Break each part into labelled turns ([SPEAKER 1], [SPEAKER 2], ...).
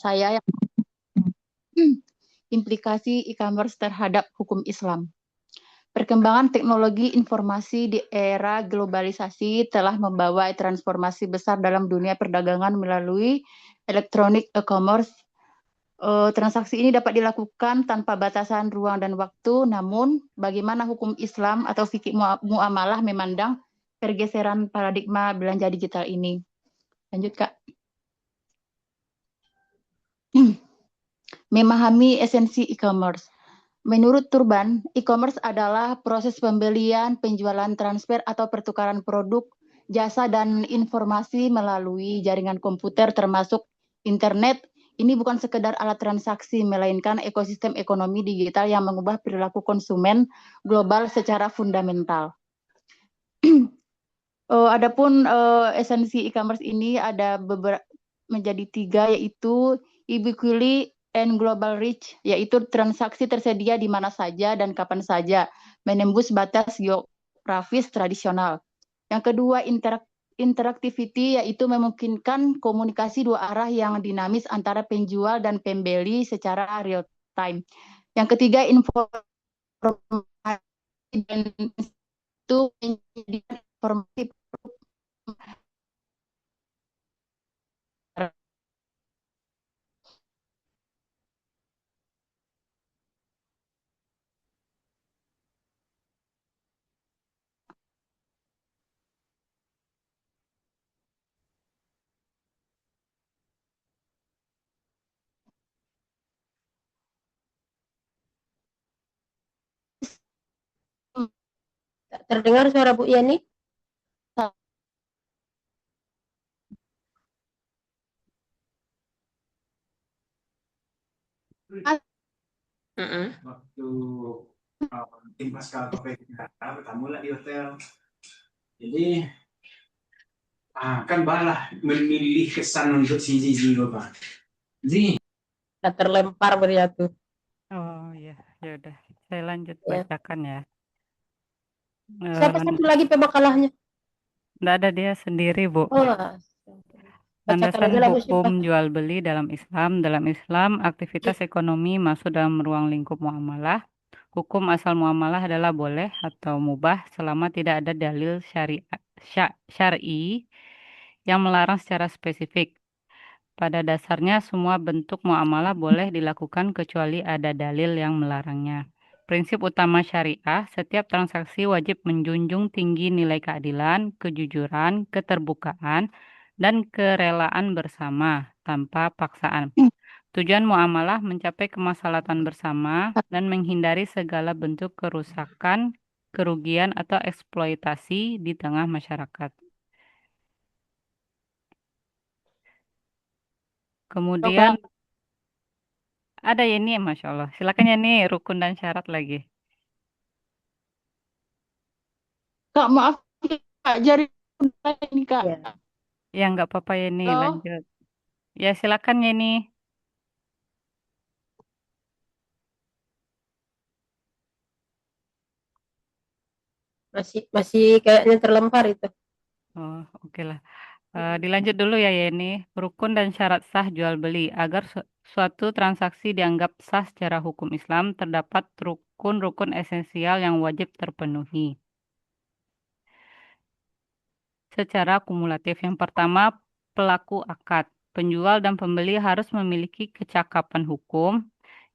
[SPEAKER 1] saya yang implikasi e-commerce terhadap hukum Islam. Perkembangan teknologi informasi di era globalisasi telah membawa transformasi besar dalam dunia perdagangan melalui electronic e-commerce. Transaksi ini dapat dilakukan tanpa batasan ruang dan waktu, namun bagaimana hukum Islam atau fikih muamalah memandang pergeseran paradigma belanja digital ini? Lanjut, Kak. Memahami esensi e-commerce. Menurut Turban, e-commerce adalah proses pembelian, penjualan, transfer, atau pertukaran produk, jasa, dan informasi melalui jaringan komputer termasuk internet. Ini bukan sekedar alat transaksi, melainkan ekosistem ekonomi digital yang mengubah perilaku konsumen global secara fundamental. Adapun esensi e-commerce ini ada menjadi 3, yaitu ubiquity and global reach, yaitu transaksi tersedia di mana saja dan kapan saja, menembus batas geografis tradisional. Yang kedua, interactivity, yaitu memungkinkan komunikasi dua arah yang dinamis antara penjual dan pembeli secara real time. Yang ketiga, informasi dan itu menyediakan informasi
[SPEAKER 2] Terdengar suara Bu Yani?
[SPEAKER 3] Waktu tim pasca bertamu lah di hotel. Jadi kan balah memilih kesan untuk si Zizi Bapak. Zizi.
[SPEAKER 2] Terlempar beriatu.
[SPEAKER 4] Oh ya, ya udah. Saya lanjut
[SPEAKER 2] Ya.
[SPEAKER 4] bacakan ya.
[SPEAKER 2] Siapa satu lagi pemakalahnya?
[SPEAKER 4] Nggak ada, dia sendiri, Bu.
[SPEAKER 2] Oh,
[SPEAKER 4] Landasan
[SPEAKER 2] aja lagu
[SPEAKER 4] hukum jual beli dalam Islam. Dalam Islam, aktivitas ekonomi masuk dalam ruang lingkup muamalah. Hukum asal muamalah adalah boleh atau mubah selama tidak ada dalil syar'i yang melarang secara spesifik. Pada dasarnya, semua bentuk muamalah boleh dilakukan kecuali ada dalil yang melarangnya. Prinsip utama syariah, setiap transaksi wajib menjunjung tinggi nilai keadilan, kejujuran, keterbukaan, dan kerelaan bersama tanpa paksaan. Tujuan muamalah mencapai kemaslahatan bersama dan menghindari segala bentuk kerusakan, kerugian, atau eksploitasi di tengah masyarakat. Kemudian ada Yani, Masya Allah. Silakan Yani, rukun dan syarat lagi.
[SPEAKER 1] Kak, maaf, Kak, jari ini, Kak.
[SPEAKER 4] Ya, nggak apa-apa Yani,
[SPEAKER 1] Halo?
[SPEAKER 4] lanjut. Ya, silakan Yani.
[SPEAKER 2] Masih kayaknya terlempar itu.
[SPEAKER 4] Oh, oke lah. Dilanjut dulu ya Yani. Rukun dan syarat sah jual beli. Agar suatu transaksi dianggap sah secara hukum Islam, terdapat rukun-rukun esensial yang wajib terpenuhi. Secara kumulatif, yang pertama, pelaku akad. Penjual dan pembeli harus memiliki kecakapan hukum,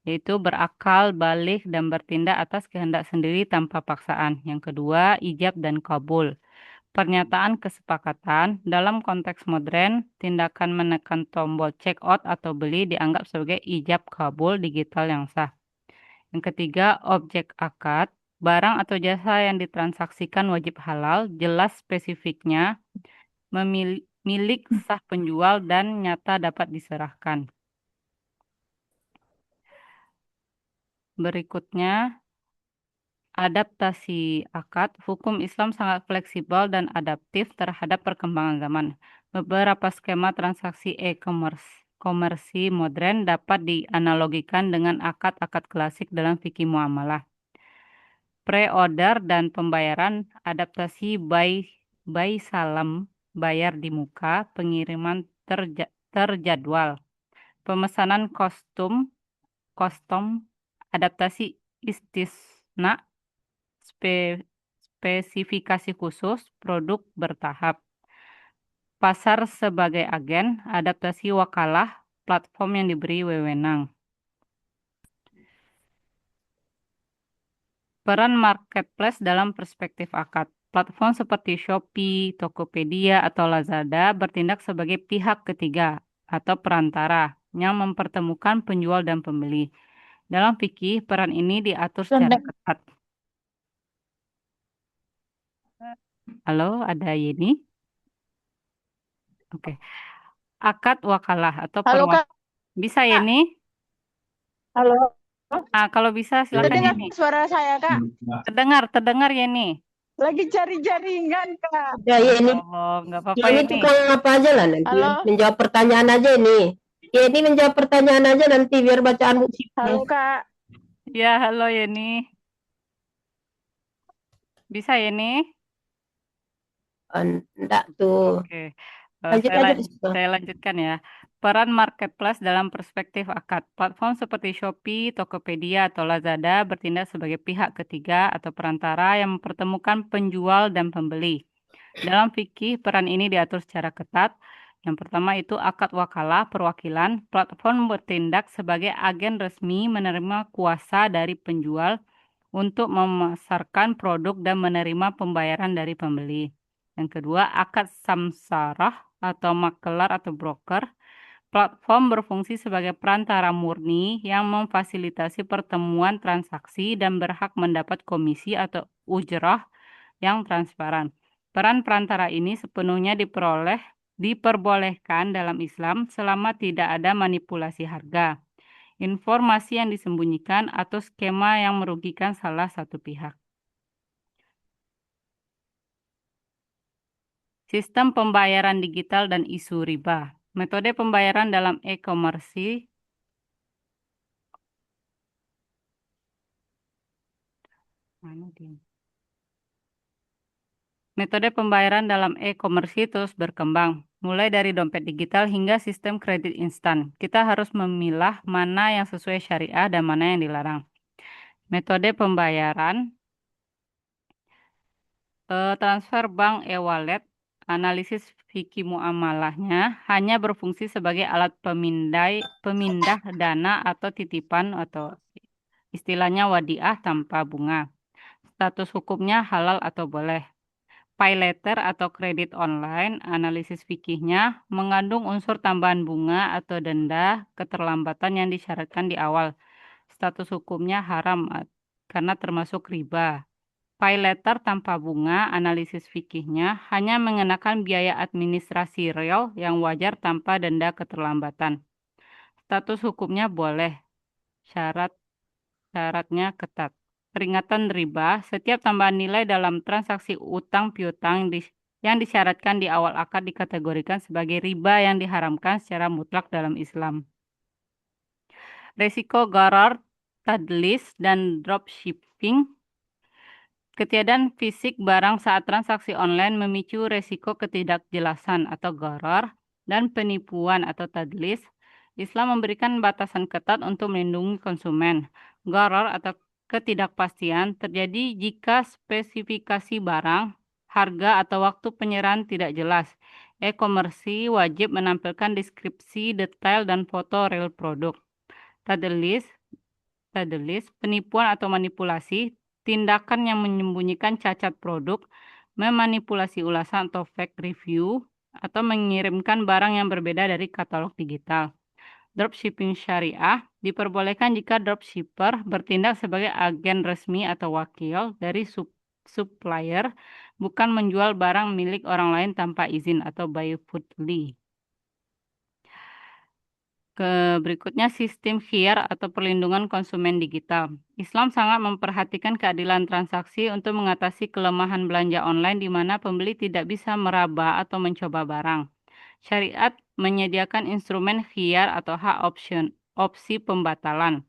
[SPEAKER 4] yaitu berakal, balik, dan bertindak atas kehendak sendiri tanpa paksaan. Yang kedua, ijab dan kabul. Pernyataan kesepakatan, dalam konteks modern, tindakan menekan tombol check out atau beli dianggap sebagai ijab kabul digital yang sah. Yang ketiga, objek akad. Barang atau jasa yang ditransaksikan wajib halal, jelas spesifiknya, milik sah penjual dan nyata dapat diserahkan. Berikutnya, adaptasi akad. Hukum Islam sangat fleksibel dan adaptif terhadap perkembangan zaman. Beberapa skema transaksi komersi modern dapat dianalogikan dengan akad-akad klasik dalam fikih muamalah. Pre-order dan pembayaran, adaptasi by salam, bayar di muka, pengiriman terjadwal. pemesanan kostum, adaptasi istisna, spesifikasi khusus, produk bertahap. Pasar sebagai agen, adaptasi wakalah, platform yang diberi wewenang. Peran marketplace dalam perspektif akad. Platform seperti Shopee, Tokopedia, atau Lazada bertindak sebagai pihak ketiga atau perantara yang mempertemukan penjual dan pembeli. Dalam fikih, peran ini diatur secara ketat. Halo, ada Yeni? Oke. Akad wakalah atau
[SPEAKER 1] Halo, Kak.
[SPEAKER 4] Bisa Yeni?
[SPEAKER 1] Halo.
[SPEAKER 4] Nah, kalau bisa silakan
[SPEAKER 1] Terdengar
[SPEAKER 4] Yeni.
[SPEAKER 1] suara saya, Kak?
[SPEAKER 4] Terdengar Yeni.
[SPEAKER 1] Lagi cari jaringan, Kak.
[SPEAKER 2] Ya, ya ini
[SPEAKER 4] Oh, nggak apa-apa
[SPEAKER 2] ini
[SPEAKER 4] Yeni.
[SPEAKER 2] tukang apa aja lah nanti.
[SPEAKER 1] Halo.
[SPEAKER 2] Menjawab pertanyaan aja ini. Ya, ini menjawab pertanyaan aja nanti biar bacaan Bu Siti.
[SPEAKER 1] Halo, Kak.
[SPEAKER 4] Ya, halo Yeni. Bisa Yeni?
[SPEAKER 2] Enggak tuh.
[SPEAKER 4] Oke.
[SPEAKER 2] Lanjut aja.
[SPEAKER 4] Saya lanjutkan ya. Peran marketplace dalam perspektif akad. Platform seperti Shopee, Tokopedia, atau Lazada bertindak sebagai pihak ketiga atau perantara yang mempertemukan penjual dan pembeli. Dalam fikih, peran ini diatur secara ketat. Yang pertama itu akad wakalah perwakilan. Platform bertindak sebagai agen resmi menerima kuasa dari penjual untuk memasarkan produk dan menerima pembayaran dari pembeli. Yang kedua, akad samsarah atau makelar atau broker. Platform berfungsi sebagai perantara murni yang memfasilitasi pertemuan transaksi dan berhak mendapat komisi atau ujrah yang transparan. Peran perantara ini sepenuhnya diperbolehkan dalam Islam selama tidak ada manipulasi harga, informasi yang disembunyikan, atau skema yang merugikan salah satu pihak. Sistem pembayaran digital dan isu riba. Metode pembayaran dalam e-commerce. Metode pembayaran dalam e-commerce terus berkembang, mulai dari dompet digital hingga sistem kredit instan. Kita harus memilah mana yang sesuai syariah dan mana yang dilarang. Metode pembayaran, transfer bank e-wallet, analisis fikih muamalahnya hanya berfungsi sebagai alat pemindah dana atau titipan atau istilahnya wadiah tanpa bunga. Status hukumnya halal atau boleh. Pay letter atau kredit online, analisis fikihnya mengandung unsur tambahan bunga atau denda keterlambatan yang disyaratkan di awal. Status hukumnya haram karena termasuk riba. Pay letter tanpa bunga, analisis fikihnya hanya mengenakan biaya administrasi real yang wajar tanpa denda keterlambatan. Status hukumnya boleh, syaratnya ketat. Peringatan riba, setiap tambahan nilai dalam transaksi utang piutang yang disyaratkan di awal akad dikategorikan sebagai riba yang diharamkan secara mutlak dalam Islam. Resiko gharar, tadlis, dan dropshipping. Ketiadaan fisik barang saat transaksi online memicu resiko ketidakjelasan atau gharar dan penipuan atau tadlis. Islam memberikan batasan ketat untuk melindungi konsumen. Gharar atau ketidakpastian terjadi jika spesifikasi barang, harga, atau waktu penyerahan tidak jelas. E-commerce wajib menampilkan deskripsi detail dan foto real produk. Tadlis, penipuan atau manipulasi, tindakan yang menyembunyikan cacat produk, memanipulasi ulasan atau fake review, atau mengirimkan barang yang berbeda dari katalog digital. Dropshipping syariah diperbolehkan jika dropshipper bertindak sebagai agen resmi atau wakil dari supplier, bukan menjual barang milik orang lain tanpa izin atau by foodly. Berikutnya sistem khiyar atau perlindungan konsumen digital. Islam sangat memperhatikan keadilan transaksi untuk mengatasi kelemahan belanja online di mana pembeli tidak bisa meraba atau mencoba barang. Syariat menyediakan instrumen khiyar atau hak opsi pembatalan,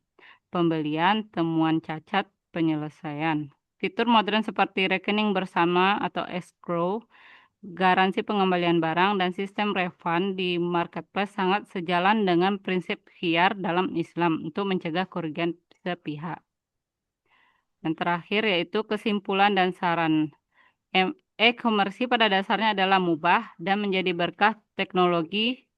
[SPEAKER 4] pembelian, temuan cacat, penyelesaian. Fitur modern seperti rekening bersama atau escrow garansi pengembalian barang, dan sistem refund di marketplace sangat sejalan dengan prinsip khiyar dalam Islam untuk mencegah kerugian sepihak. Dan terakhir yaitu kesimpulan dan saran. E-komersi pada dasarnya adalah mubah dan menjadi berkah teknologi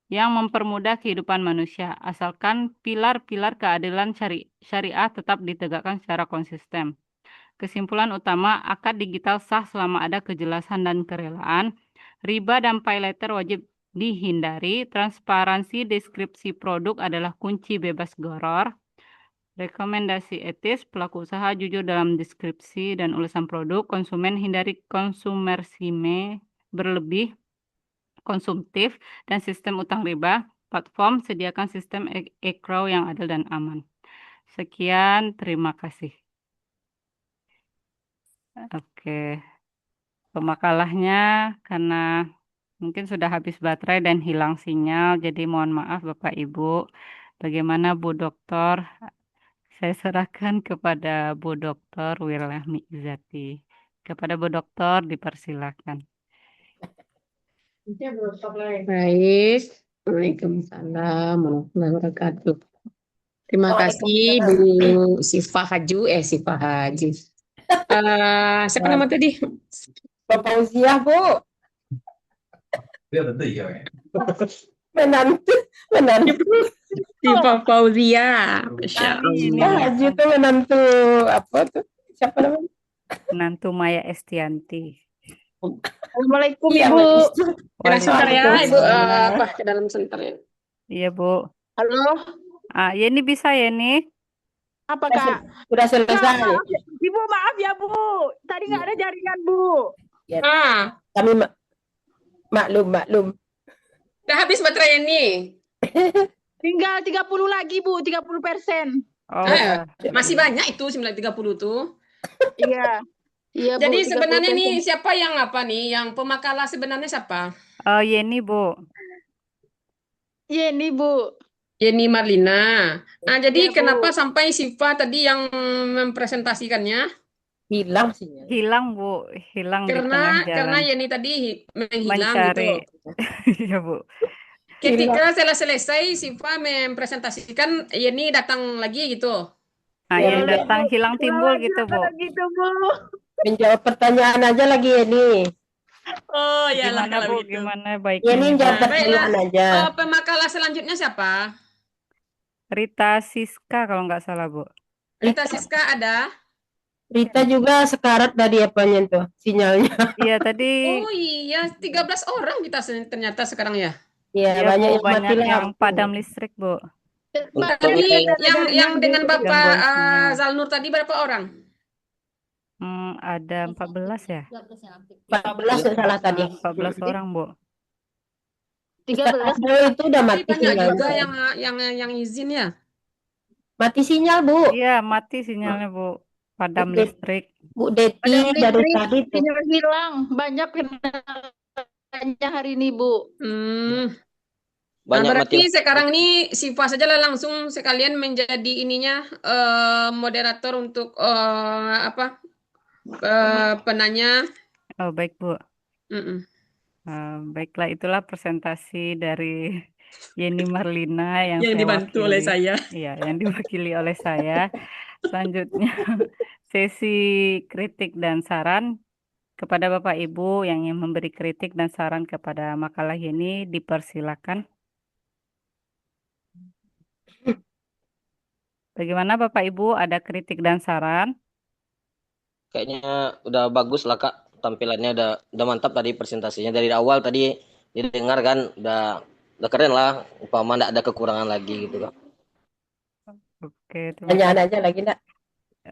[SPEAKER 4] yang mempermudah kehidupan manusia, asalkan pilar-pilar keadilan syariah tetap ditegakkan secara konsisten. Kesimpulan utama, akad digital sah selama ada kejelasan dan kerelaan. Riba dan pay later wajib dihindari. Transparansi deskripsi produk adalah kunci bebas gharar. Rekomendasi etis, pelaku usaha jujur dalam deskripsi dan ulasan produk. Konsumen hindari konsumerisme berlebih, konsumtif, dan sistem utang riba. Platform sediakan sistem escrow yang adil dan aman. Sekian, terima kasih. Oke, pemakalahnya karena mungkin sudah habis baterai dan hilang sinyal, jadi mohon maaf Bapak Ibu. Bagaimana Bu Dokter? Saya serahkan kepada Bu Dokter Wirlahmi Izati. Kepada Bu Dokter dipersilakan.
[SPEAKER 2] Baik. Waalaikumsalam warahmatullahi wabarakatuh. Terima kasih Bu Sifah Haji. Siapa nama tadi? Bapak Fauziah, Bu. Menantu Sifah Fauziah. Masya Allah. Haji itu menantu apa tuh? Siapa namanya?
[SPEAKER 4] Menantu Maya Estianti.
[SPEAKER 1] Assalamualaikum
[SPEAKER 2] Iya,
[SPEAKER 1] Ibu.
[SPEAKER 2] Kena sebentar ya, Ibu. Apa ke dalam sebentar ya?
[SPEAKER 4] Iya Bu.
[SPEAKER 1] Halo,
[SPEAKER 4] Yeni bisa Yeni?
[SPEAKER 1] apa Kak?
[SPEAKER 2] Sudah selesai.
[SPEAKER 1] Ibu maaf ya Bu, tadi nggak ada jaringan Bu.
[SPEAKER 2] Kami maklum. Udah habis baterai ini.
[SPEAKER 1] Tinggal 30 lagi Bu, 30%.
[SPEAKER 4] Oh,
[SPEAKER 2] Masih banyak itu 930 tuh.
[SPEAKER 1] Iya. Iya Bu.
[SPEAKER 2] Jadi
[SPEAKER 1] 30%.
[SPEAKER 2] sebenarnya nih siapa yang apa nih? Yang pemakalah sebenarnya siapa?
[SPEAKER 4] Yeni Bu.
[SPEAKER 1] Yeni Bu.
[SPEAKER 2] Yeni Marlina. Nah, jadi
[SPEAKER 1] Iya, Bu.
[SPEAKER 2] kenapa sampai Siva tadi yang mempresentasikannya?
[SPEAKER 5] Hilang sinyal.
[SPEAKER 4] Hilang Bu, hilang di tengah
[SPEAKER 2] Karena
[SPEAKER 4] jalan.
[SPEAKER 2] Yeni tadi menghilang
[SPEAKER 4] Mencari.
[SPEAKER 2] gitu.
[SPEAKER 4] Iya Bu.
[SPEAKER 2] Ketika setelah selesai Siva mempresentasikan, Yeni datang lagi gitu.
[SPEAKER 4] Yang datang hilang timbul gitu Bu.
[SPEAKER 1] Gitu Bu.
[SPEAKER 5] Menjawab pertanyaan aja lagi Yeni.
[SPEAKER 2] Oh, iyalah
[SPEAKER 4] Gimana
[SPEAKER 2] kalau
[SPEAKER 4] Bu,
[SPEAKER 2] gitu.
[SPEAKER 4] gimana baiknya?
[SPEAKER 5] Yeni jawab pertanyaan aja.
[SPEAKER 2] Pemakalah selanjutnya siapa?
[SPEAKER 4] Rita Siska kalau nggak salah Bu.
[SPEAKER 2] Rita Siska ada?
[SPEAKER 5] Rita juga sekarat tadi apanya tuh sinyalnya.
[SPEAKER 4] Iya tadi.
[SPEAKER 2] Oh iya, 13 orang kita ternyata sekarang ya.
[SPEAKER 5] Iya,
[SPEAKER 4] Iya
[SPEAKER 5] banyak
[SPEAKER 4] Bu,
[SPEAKER 5] yang mati
[SPEAKER 4] banyak yang
[SPEAKER 5] lampu.
[SPEAKER 4] padam listrik Bu.
[SPEAKER 2] Tadi yang dengan Bapak
[SPEAKER 4] Gangguan sinyal.
[SPEAKER 2] Zalnur tadi berapa orang?
[SPEAKER 4] Ada 14 ya?
[SPEAKER 5] 14 yang salah tadi.
[SPEAKER 4] 14 orang Bu.
[SPEAKER 1] 13.
[SPEAKER 5] Itu udah mati
[SPEAKER 2] Banyak
[SPEAKER 5] sinyal.
[SPEAKER 2] juga yang izin ya.
[SPEAKER 5] Mati sinyal, Bu.
[SPEAKER 4] Iya, mati sinyalnya Bu. Padam
[SPEAKER 5] Oke.
[SPEAKER 4] listrik.
[SPEAKER 5] Bu Deti baru tadi tuh.
[SPEAKER 1] Sinyal hilang. Banyak kendalanya hari ini Bu.
[SPEAKER 2] Nah, berarti sekarang ini Siva saja lah langsung sekalian menjadi ininya moderator untuk penanya.
[SPEAKER 4] Oh baik Bu. Baiklah, itulah presentasi dari Yeni Marlina yang saya
[SPEAKER 2] dibantu oleh saya.
[SPEAKER 4] Iya, yang diwakili oleh saya. Selanjutnya sesi kritik dan saran. Kepada Bapak Ibu yang ingin memberi kritik dan saran kepada makalah Yeni, dipersilakan. Bagaimana Bapak Ibu, ada kritik dan saran?
[SPEAKER 6] Kayaknya udah bagus lah Kak, tampilannya udah mantap tadi presentasinya dari awal tadi didengar kan udah keren lah, umpama enggak ada kekurangan lagi gitu Kak.
[SPEAKER 4] Oke, terima
[SPEAKER 5] Pertanyaan
[SPEAKER 4] kasih.
[SPEAKER 5] aja lagi, Nak.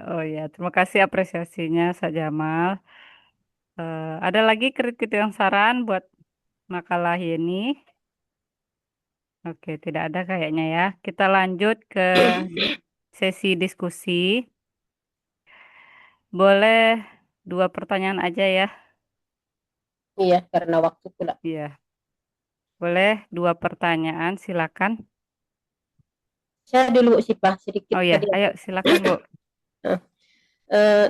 [SPEAKER 4] Oh ya, terima kasih apresiasinya Sa Jamal. Ada lagi kritik dan saran buat makalah Yeni? Oke, tidak ada kayaknya ya. Kita lanjut ke sesi diskusi. Boleh 2 pertanyaan aja ya.
[SPEAKER 5] Iya, karena waktu pula.
[SPEAKER 4] Iya. Boleh 2 pertanyaan, silakan.
[SPEAKER 5] Saya dulu sih, Pak, sedikit
[SPEAKER 4] Oh ya,
[SPEAKER 5] tadi.
[SPEAKER 4] ayo silakan Bu.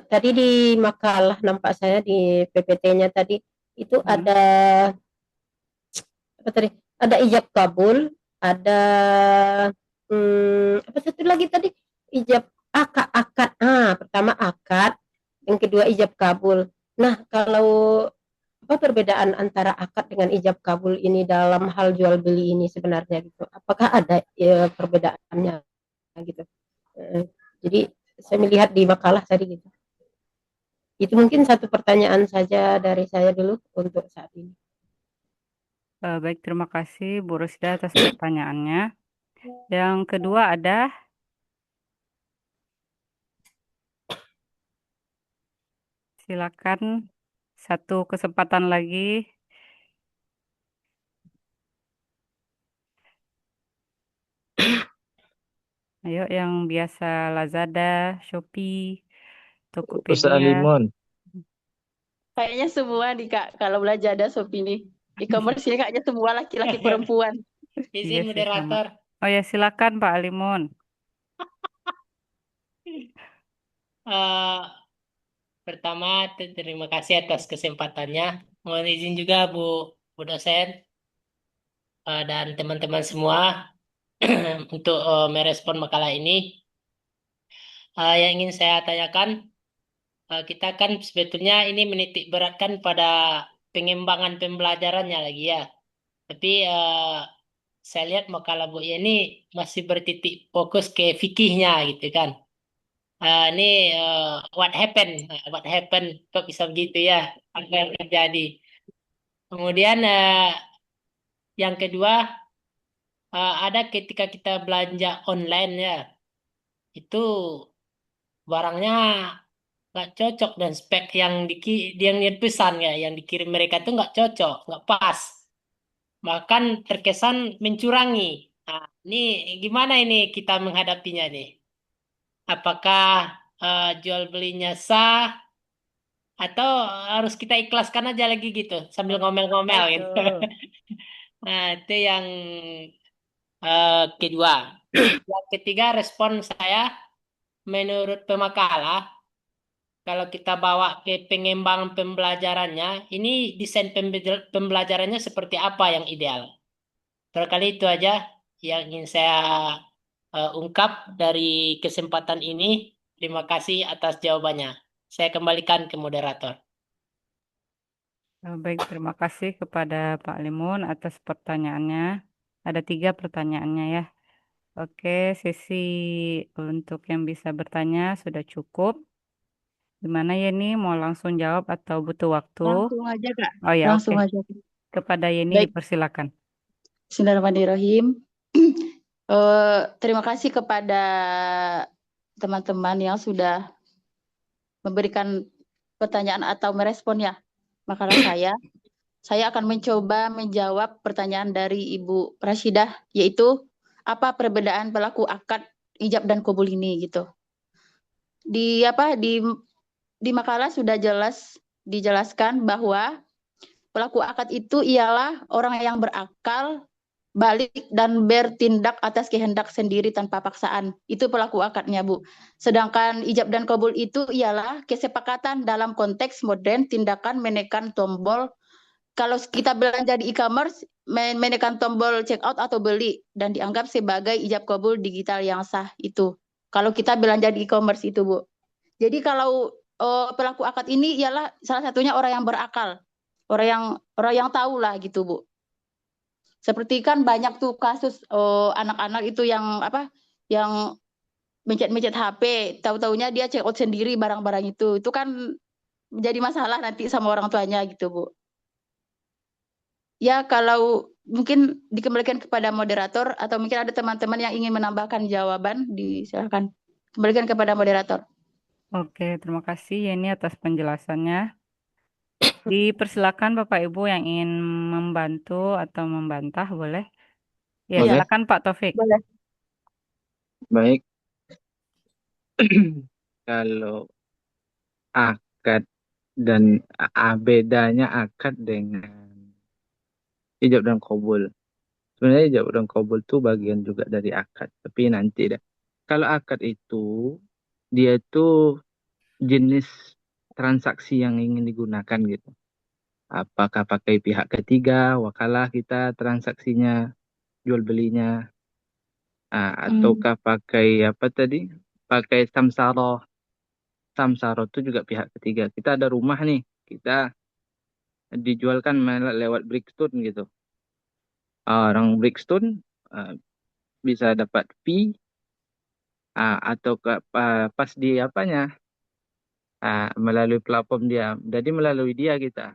[SPEAKER 5] Tadi di makalah nampak saya di PPT-nya tadi itu ada apa tadi? Ada ijab kabul, ada apa satu lagi tadi? Ijab akad. Pertama akad, yang kedua ijab kabul. Nah, kalau apa perbedaan antara akad dengan ijab kabul ini dalam hal jual beli ini sebenarnya gitu? Apakah ada perbedaannya gitu? Jadi saya melihat di makalah tadi gitu. Itu mungkin satu pertanyaan saja dari saya dulu untuk saat ini.
[SPEAKER 4] Baik, terima kasih Bu Rusda atas pertanyaannya. Yang kedua ada silakan satu kesempatan lagi. Ayo yang biasa Lazada, Shopee,
[SPEAKER 7] Ustaz
[SPEAKER 4] Tokopedia.
[SPEAKER 7] Alimon.
[SPEAKER 1] Kayaknya semua nih Kak, kalau belajar ada Shopee nih. E-commerce ini kayaknya semua laki-laki perempuan.
[SPEAKER 4] Iya
[SPEAKER 8] Izin
[SPEAKER 4] sih, sama.
[SPEAKER 8] moderator.
[SPEAKER 4] Oh ya, silakan Pak Alimun.
[SPEAKER 8] Eh, Pertama, terima kasih atas kesempatannya. Mohon izin juga Bu dosen dan teman-teman semua untuk merespon makalah ini. Yang ingin saya tanyakan, kita kan sebetulnya ini menitik beratkan pada pengembangan pembelajarannya lagi ya. Tapi saya lihat makalah Bu ini masih bertitik fokus ke fikihnya gitu kan. Ini what happened, kok bisa begitu ya, apa yang terjadi. Kemudian yang kedua, ada ketika kita belanja online ya, itu barangnya nggak cocok dan spek yang dipesan ya, yang dikirim mereka tuh nggak cocok, nggak pas, bahkan terkesan mencurangi. Nah, ini gimana ini kita menghadapinya nih? Apakah jual belinya sah atau harus kita ikhlaskan aja lagi gitu sambil ngomel-ngomel gitu? Nah, itu yang kedua. Yang ketiga, respon saya menurut pemakalah, kalau kita bawa ke pengembangan pembelajarannya, ini desain pembelajarannya seperti apa yang ideal? Barangkali itu aja yang ingin saya ungkap dari kesempatan ini. Terima kasih atas jawabannya. Saya kembalikan ke moderator.
[SPEAKER 4] Baik, terima kasih kepada Pak Limun atas pertanyaannya. Ada 3 pertanyaannya ya. Oke, sesi untuk yang bisa bertanya sudah cukup. Gimana Yeni, mau langsung jawab atau butuh waktu?
[SPEAKER 1] Langsung aja Kak.
[SPEAKER 4] Oh ya,
[SPEAKER 1] Langsung
[SPEAKER 4] oke.
[SPEAKER 1] aja.
[SPEAKER 4] Kepada Yeni
[SPEAKER 1] Baik.
[SPEAKER 4] dipersilakan.
[SPEAKER 1] Bismillahirrahmanirrahim. Terima kasih kepada teman-teman yang sudah memberikan pertanyaan atau meresponnya makalah saya. Saya akan mencoba menjawab pertanyaan dari Ibu Rashidah, yaitu apa perbedaan pelaku akad ijab dan qabul ini gitu. Di makalah sudah dijelaskan bahwa pelaku akad itu ialah orang yang berakal, balik dan bertindak atas kehendak sendiri tanpa paksaan. Itu pelaku akadnya, Bu. Sedangkan ijab dan qabul itu ialah kesepakatan dalam konteks modern, tindakan menekan tombol. Kalau kita belanja di e-commerce, menekan tombol check out atau beli dan dianggap sebagai ijab qabul digital yang sah itu. Kalau kita belanja di e-commerce itu, Bu. Jadi kalau pelaku akad ini ialah salah satunya orang yang berakal, orang yang tahu lah gitu, Bu. Seperti kan banyak tuh kasus anak-anak itu yang mencet-mencet HP, tahu-taunya dia check out sendiri barang-barang itu kan menjadi masalah nanti sama orang tuanya gitu, Bu. Ya, kalau mungkin dikembalikan kepada moderator atau mungkin ada teman-teman yang ingin menambahkan jawaban, silakan kembalikan kepada moderator.
[SPEAKER 4] Oke, terima kasih Yeni atas penjelasannya. Dipersilakan Bapak Ibu yang ingin membantu atau membantah, boleh? Ya,
[SPEAKER 7] Boleh.
[SPEAKER 4] silakan Pak Taufik.
[SPEAKER 1] Boleh.
[SPEAKER 7] Baik. Kalau akad dan bedanya akad dengan ijab dan qabul. Sebenarnya ijab dan qabul itu bagian juga dari akad, tapi nanti dah. Kalau akad itu dia itu jenis transaksi yang ingin digunakan gitu. Apakah pakai pihak ketiga, wakalah kita transaksinya, jual belinya, ataukah pakai apa tadi? Pakai samsara. Samsara itu juga pihak ketiga. Kita ada rumah nih, kita dijualkan lewat Brickstone gitu. Orang Brickstone bisa dapat fee atau pas di apanya melalui platform dia. Jadi melalui dia kita.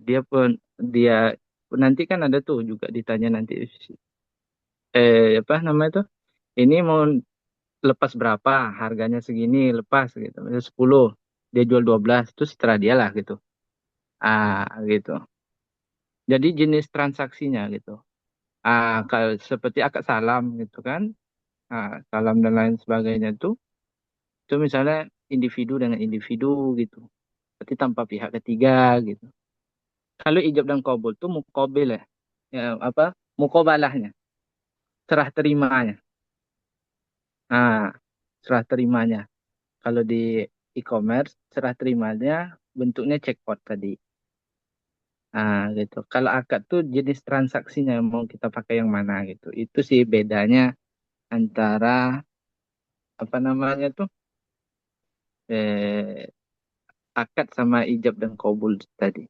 [SPEAKER 7] Dia nanti kan ada tuh juga ditanya nanti apa namanya tuh? Ini mau lepas berapa? Harganya segini lepas gitu. Misalnya 10, dia jual 12, terus setelah dia lah gitu. Gitu. Jadi jenis transaksinya gitu. Kalau seperti akad salam gitu kan. Salam dan lain sebagainya itu misalnya individu dengan individu gitu. Berarti tanpa pihak ketiga gitu. Kalau ijab dan qabul tuh muqabil ya apa? Muqabalahnya, serah terimanya. Serah terimanya. Kalau di e-commerce, serah terimanya bentuknya checkpoint tadi. Gitu. Kalau akad tuh jenis transaksinya mau kita pakai yang mana gitu. Itu sih bedanya antara apa namanya tuh eh, akad sama ijab dan qabul tadi.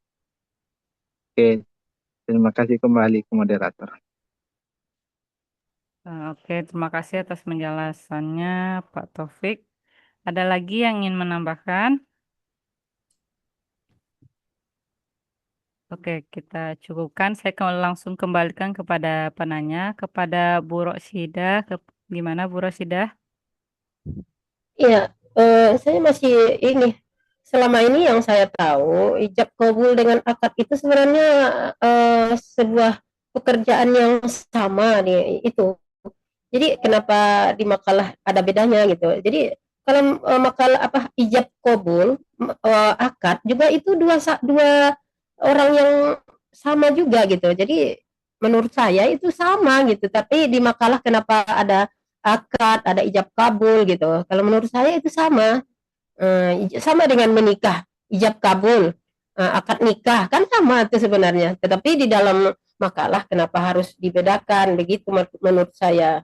[SPEAKER 7] Oke, terima kasih kembali ke moderator.
[SPEAKER 4] Oke, terima kasih atas penjelasannya Pak Taufik. Ada lagi yang ingin menambahkan? Oke, kita cukupkan. Saya langsung kembalikan kepada penanya, kepada Bu Roksidah. Gimana Bu Roksidah?
[SPEAKER 5] Iya, saya masih ini, selama ini yang saya tahu, ijab kabul dengan akad itu sebenarnya sebuah pekerjaan yang sama nih itu. Jadi kenapa di makalah ada bedanya gitu. Jadi kalau makalah apa ijab kabul akad juga itu dua orang yang sama juga gitu. Jadi menurut saya itu sama gitu. Tapi di makalah kenapa ada akad, ada ijab kabul gitu. Kalau menurut saya itu sama. Sama dengan menikah, ijab kabul, akad nikah kan sama itu sebenarnya. Tetapi di dalam makalah kenapa harus dibedakan begitu menurut saya.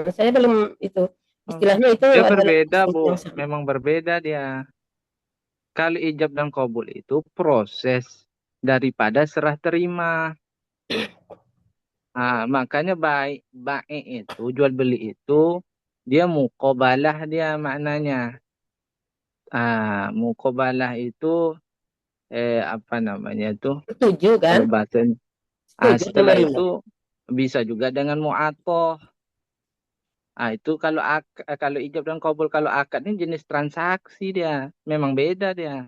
[SPEAKER 5] Saya belum itu istilahnya itu
[SPEAKER 7] Dia
[SPEAKER 5] adalah
[SPEAKER 7] berbeda, Bu.
[SPEAKER 5] yang sama.
[SPEAKER 7] Memang berbeda dia. Kalau ijab dan qabul itu proses daripada serah terima. Makanya baik itu jual beli itu dia muqabalah dia maknanya. Muqabalah itu apa namanya itu?
[SPEAKER 5] Setuju kan?
[SPEAKER 7] Kalau bahasa
[SPEAKER 5] Setuju
[SPEAKER 7] setelah
[SPEAKER 5] teman-teman.
[SPEAKER 7] itu bisa juga dengan mu'atoh. Itu kalau ijab dan qabul, kalau akad ini jenis transaksi dia. Memang beda dia.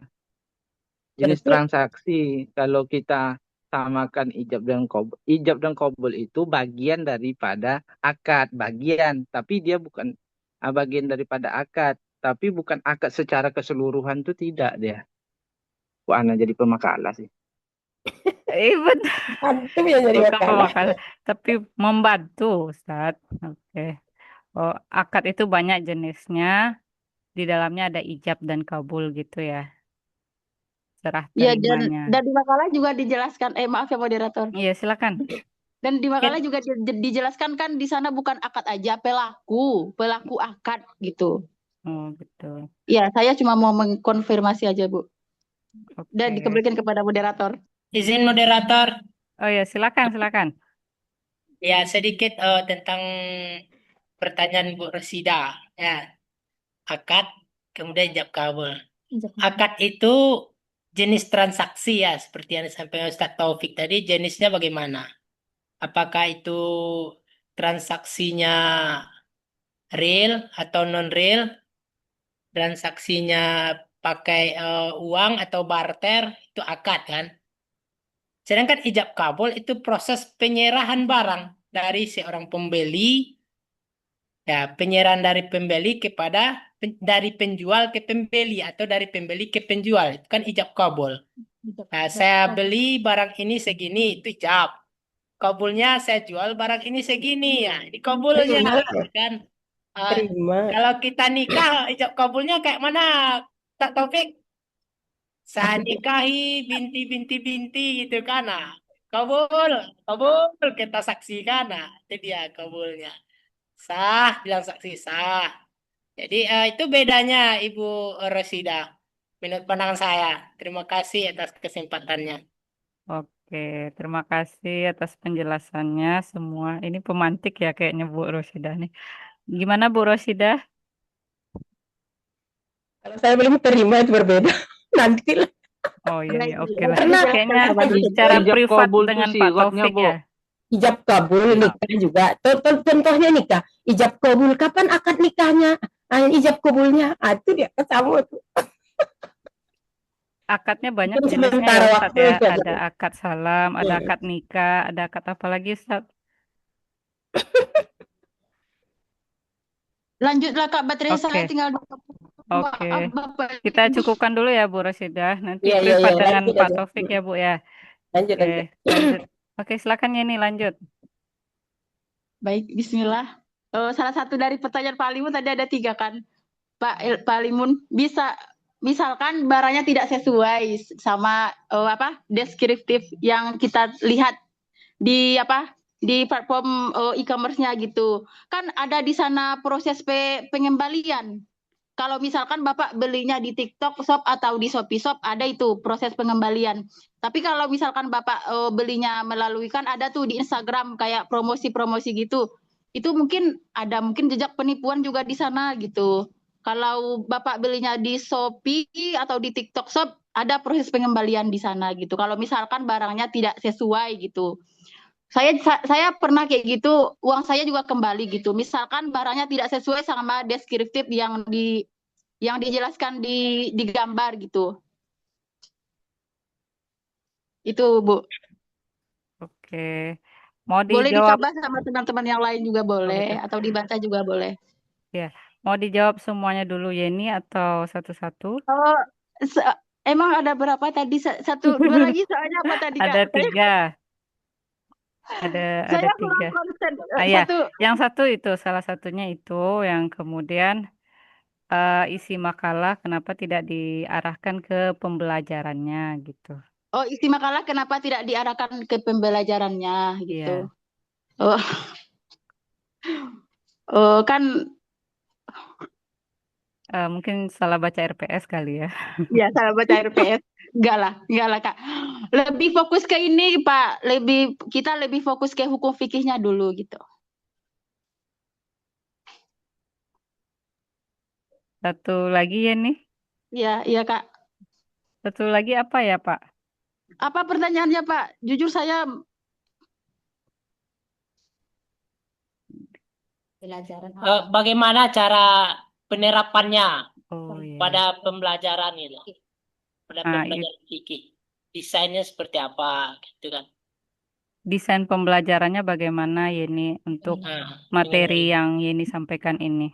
[SPEAKER 7] Jenis
[SPEAKER 5] Berarti
[SPEAKER 7] transaksi. Kalau kita samakan ijab dan qabul itu bagian daripada akad, bagian, tapi dia bukan bagian daripada akad, tapi bukan akad secara keseluruhan itu tidak dia. Kok Ana jadi pemakalah sih?
[SPEAKER 4] Betul.
[SPEAKER 5] antum yang jadi
[SPEAKER 4] Bukan
[SPEAKER 5] makalah.
[SPEAKER 4] pemakalan, tapi membantu, Ustaz. Oke. Oh, akad itu banyak jenisnya. Di dalamnya ada ijab dan kabul gitu ya. Serah
[SPEAKER 1] Ya,
[SPEAKER 4] terimanya.
[SPEAKER 1] dan di makalah juga dijelaskan, maaf ya moderator.
[SPEAKER 4] Iya, silakan.
[SPEAKER 1] Dan di makalah juga dijelaskan kan di sana bukan akad aja, pelaku akad gitu.
[SPEAKER 4] Oh, betul.
[SPEAKER 1] Ya, saya cuma mau mengkonfirmasi aja, Bu. Dan
[SPEAKER 4] Oke.
[SPEAKER 1] dikembalikan kepada moderator.
[SPEAKER 8] Izin moderator.
[SPEAKER 4] Oh ya, silakan.
[SPEAKER 8] Ya, sedikit tentang pertanyaan Bu Rosida. Ya, akad, kemudian ijab kabul. Akad itu jenis transaksi ya, seperti yang disampaikan Ustaz Taufik tadi, jenisnya bagaimana? Apakah itu transaksinya real atau non-real? Transaksinya pakai uang atau barter, itu akad kan? Sedangkan ijab kabul itu proses penyerahan barang dari seorang pembeli, ya penyerahan dari pembeli kepada dari penjual ke pembeli atau dari pembeli ke penjual, itu kan ijab kabul. Nah, saya beli barang ini segini, itu ijab. Kabulnya saya jual barang ini segini, ya ini kabulnya kan.
[SPEAKER 5] Terima.
[SPEAKER 8] Kalau kita nikah, ijab kabulnya kayak mana, Tak Taufik? saya nikahi binti gitu kan. Nah, kabul kita saksikan. Nah, itu dia kabulnya. Sah, bilang saksi sah. Jadi itu bedanya Ibu Rosida. Menurut pandangan saya. Terima kasih atas kesempatannya.
[SPEAKER 4] Oke, terima kasih atas penjelasannya semua. Ini pemantik ya kayaknya Bu Rosida nih. Gimana Bu Rosida?
[SPEAKER 5] Kalau saya belum terima itu berbeda. Nanti lah.
[SPEAKER 4] Oh iya, iya, oke lah.
[SPEAKER 5] Karena
[SPEAKER 4] Kayaknya
[SPEAKER 5] tadi
[SPEAKER 4] bicara
[SPEAKER 7] Ijab
[SPEAKER 4] privat
[SPEAKER 7] kabul tuh
[SPEAKER 4] dengan Pak
[SPEAKER 7] siratnya,
[SPEAKER 4] Taufik
[SPEAKER 7] Bu.
[SPEAKER 4] ya.
[SPEAKER 5] ijab kabul
[SPEAKER 7] Ya.
[SPEAKER 5] nikah juga. Contohnya nikah. Ijab kabul kapan akad nikahnya? Ijab kabulnya. Itu dia ketemu tuh.
[SPEAKER 4] Akadnya banyak
[SPEAKER 5] Itu
[SPEAKER 4] jenisnya
[SPEAKER 5] sementara
[SPEAKER 4] ya Ustadz
[SPEAKER 5] waktu
[SPEAKER 4] ya.
[SPEAKER 5] saja.
[SPEAKER 4] Ada akad salam, ada akad nikah, ada akad apa lagi Ustadz?
[SPEAKER 1] Lanjutlah Kak, baterai saya
[SPEAKER 4] Oke,
[SPEAKER 1] tinggal 20.
[SPEAKER 4] oke.
[SPEAKER 1] Maaf Bapak
[SPEAKER 4] Kita
[SPEAKER 1] Ibu.
[SPEAKER 4] cukupkan dulu ya Bu Rosida. Nanti
[SPEAKER 5] Iya,
[SPEAKER 4] privat dengan
[SPEAKER 5] lanjut
[SPEAKER 4] Pak
[SPEAKER 5] aja.
[SPEAKER 4] Taufik ya Bu ya.
[SPEAKER 5] Lanjut.
[SPEAKER 4] Oke, lanjut. Oke, silakan Yeni lanjut.
[SPEAKER 1] Baik, bismillah. Salah satu dari pertanyaan Pak Limun tadi ada 3 kan. Pak Limun, bisa misalkan barangnya tidak sesuai sama deskriptif yang kita lihat di di platform e-commerce-nya gitu. Kan ada di sana proses pengembalian. Kalau misalkan Bapak belinya di TikTok Shop atau di Shopee Shop ada itu proses pengembalian. Tapi kalau misalkan Bapak belinya melalui kan ada tuh di Instagram kayak promosi-promosi gitu. Itu mungkin jejak penipuan juga di sana gitu. Kalau Bapak belinya di Shopee atau di TikTok Shop ada proses pengembalian di sana gitu. Kalau misalkan barangnya tidak sesuai gitu. Saya pernah kayak gitu, uang saya juga kembali gitu. Misalkan barangnya tidak sesuai sama deskriptif yang dijelaskan di gambar gitu. Itu Bu.
[SPEAKER 4] Oke. Mau
[SPEAKER 1] Boleh
[SPEAKER 4] dijawab,
[SPEAKER 1] dicoba sama teman-teman yang lain juga boleh,
[SPEAKER 4] gitu.
[SPEAKER 1] atau dibaca juga boleh.
[SPEAKER 4] Ya. Mau dijawab semuanya dulu Yeni atau satu-satu?
[SPEAKER 1] Oh, emang ada berapa tadi? 1, 2 lagi soalnya apa tadi Kak?
[SPEAKER 4] Ada 3. Ada
[SPEAKER 1] Saya
[SPEAKER 4] 3.
[SPEAKER 1] kurang konsen.
[SPEAKER 4] Ya,
[SPEAKER 1] Satu.
[SPEAKER 4] yang satu itu salah satunya itu yang kemudian isi makalah kenapa tidak diarahkan ke pembelajarannya gitu.
[SPEAKER 1] Oh, isi makalah kenapa tidak diarahkan ke pembelajarannya gitu.
[SPEAKER 4] Iya.
[SPEAKER 1] Kan
[SPEAKER 4] mungkin salah baca RPS kali ya.
[SPEAKER 1] ya salah baca RPS. Enggak lah Kak. Lebih fokus ke ini Pak, kita lebih fokus ke hukum fikihnya dulu gitu.
[SPEAKER 4] Satu lagi ya nih.
[SPEAKER 1] Iya Kak.
[SPEAKER 4] Satu lagi apa ya Pak?
[SPEAKER 1] Apa pertanyaannya Pak? Jujur saya
[SPEAKER 8] Bagaimana cara penerapannya
[SPEAKER 4] iya.
[SPEAKER 8] pada pembelajaran itu? Pada pembelajaran fikih. Desainnya seperti apa gitu kan?
[SPEAKER 4] Desain pembelajarannya bagaimana Yeni untuk materi yang Yeni sampaikan ini?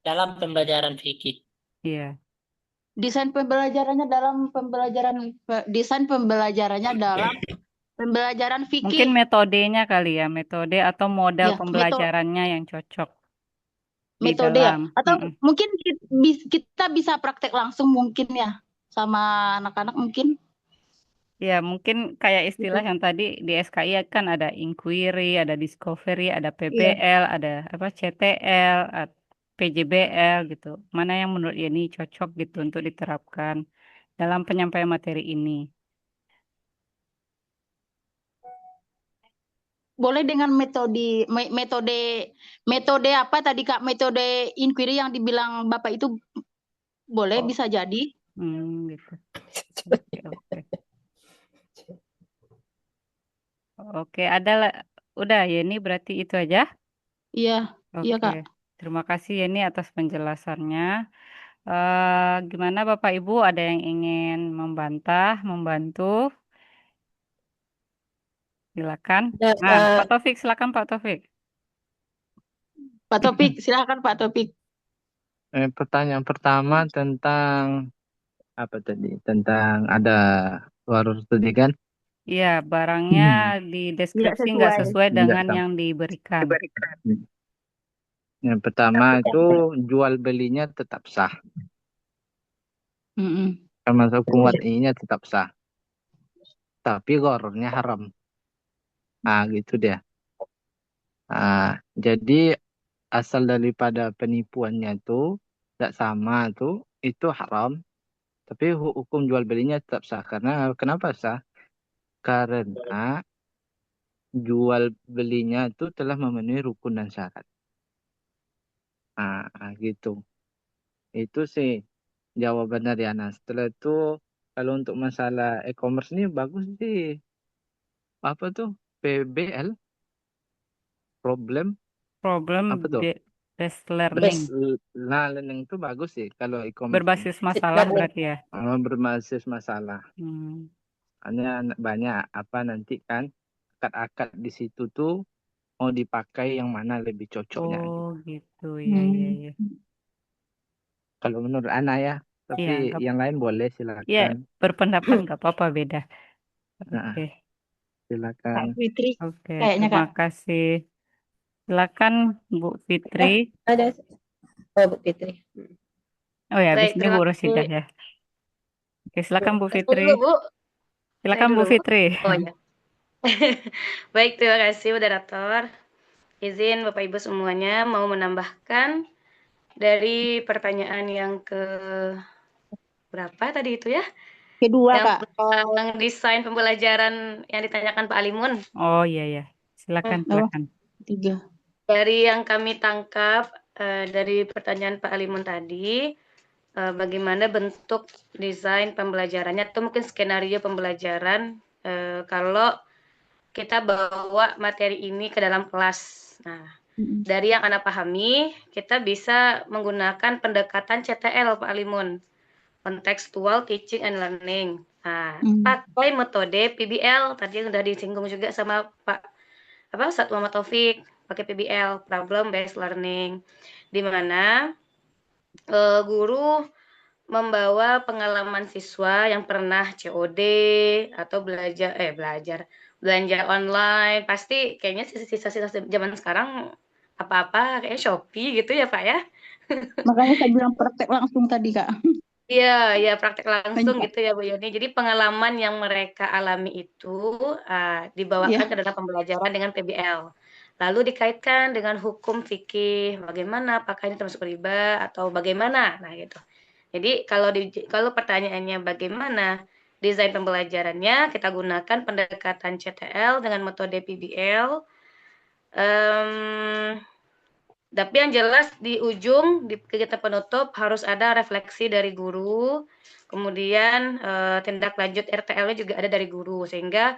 [SPEAKER 8] Dalam pembelajaran fikih.
[SPEAKER 4] Iya.
[SPEAKER 1] Desain pembelajarannya dalam pembelajaran fikih.
[SPEAKER 4] Mungkin metodenya kali ya, metode atau model pembelajarannya yang cocok.
[SPEAKER 1] Metode ya? Atau mungkin kita bisa praktek langsung mungkin ya sama anak-anak mungkin.
[SPEAKER 4] Ya, mungkin kayak istilah yang tadi di SKI kan ada inquiry, ada discovery, ada PBL, ada CTL, PJBL gitu. Mana yang menurut Yeni cocok gitu untuk diterapkan dalam penyampaian materi ini?
[SPEAKER 1] Boleh dengan metode apa tadi Kak? Metode inquiry yang dibilang Bapak itu boleh bisa jadi.
[SPEAKER 4] Gitu. Oke, udah Yeni berarti itu aja?
[SPEAKER 1] Iya, iya Kak.
[SPEAKER 4] Terima kasih Yeni atas penjelasannya. Gimana Bapak Ibu, ada yang ingin membantah, membantu? Silakan. Pak Taufik, silakan Pak Taufik.
[SPEAKER 1] Pak Taufik, silakan Pak Taufik.
[SPEAKER 7] Pertanyaan pertama tentang apa tadi? Tentang ada warung tadi kan?
[SPEAKER 4] Iya, barangnya di deskripsi nggak sesuai dengan yang diberikan.
[SPEAKER 7] Yang pertama itu jual belinya tetap sah. termasuk hukum wad'inya tetap sah. Tapi gharornya haram. Gitu dia. Jadi asal daripada penipuannya itu tidak sama tuh, itu haram. Tapi hukum jual belinya tetap sah. Karena kenapa sah? Karena jual belinya itu telah memenuhi rukun dan syarat. Gitu. Itu sih jawaban dari Anas. Setelah itu kalau untuk masalah e-commerce ini bagus sih. Apa tuh? PBL? Problem apa tuh?
[SPEAKER 4] Based learning.
[SPEAKER 7] Learning itu bagus sih kalau e-commerce.
[SPEAKER 4] Berbasis masalah berarti ya.
[SPEAKER 7] Berbasis masalah. Hanya banyak nanti kan akad-akad di situ tuh mau dipakai yang mana lebih cocoknya.
[SPEAKER 4] Gitu ya.
[SPEAKER 7] Kalau menurut Ana ya, tapi yang lain boleh silakan.
[SPEAKER 4] Ya, berpendapat nggak apa-apa, beda. Oke.
[SPEAKER 7] Silakan.
[SPEAKER 1] Fitri.
[SPEAKER 4] Oke, terima kasih. Silakan Bu Fitri.
[SPEAKER 5] Ada Bu Fitri.
[SPEAKER 4] Oh ya, habis ini Bu Rosidah ya. Oke, silakan Bu Fitri. Silakan Bu Fitri.
[SPEAKER 9] Oh ya. Baik, terima kasih moderator. Izin Bapak Ibu semuanya mau menambahkan dari pertanyaan yang ke berapa tadi itu ya?
[SPEAKER 1] Kedua,
[SPEAKER 9] yang
[SPEAKER 1] Kak.
[SPEAKER 9] Yang desain pembelajaran yang ditanyakan Pak Alimun.
[SPEAKER 4] Oh iya. Silakan.
[SPEAKER 1] 3.
[SPEAKER 9] Dari yang kami tangkap dari pertanyaan Pak Alimun tadi, bagaimana bentuk desain pembelajarannya atau mungkin skenario pembelajaran kalau kita bawa materi ini ke dalam kelas. Nah, dari yang Anda pahami, kita bisa menggunakan pendekatan CTL Pak Alimun, contextual teaching and learning. Nah, pakai metode PBL tadi yang sudah disinggung juga sama Pak Satwa Taufik, pakai PBL, problem based learning, di mana guru membawa pengalaman siswa yang pernah COD atau belanja online. Pasti kayaknya sisa-sisa zaman sekarang apa-apa kayak Shopee gitu ya Pak ya.
[SPEAKER 1] Makanya saya bilang praktek langsung tadi Kak.
[SPEAKER 9] Iya, praktek langsung gitu ya Bu Yoni. Jadi pengalaman yang mereka alami itu dibawakan ke dalam pembelajaran dengan PBL. Lalu dikaitkan dengan hukum fikih, bagaimana, apakah ini termasuk riba atau bagaimana, nah gitu. Jadi kalau pertanyaannya bagaimana desain pembelajarannya, kita gunakan pendekatan CTL dengan metode PBL. Tapi yang jelas di ujung di kegiatan penutup harus ada refleksi dari guru, kemudian tindak lanjut RTL-nya juga ada dari guru sehingga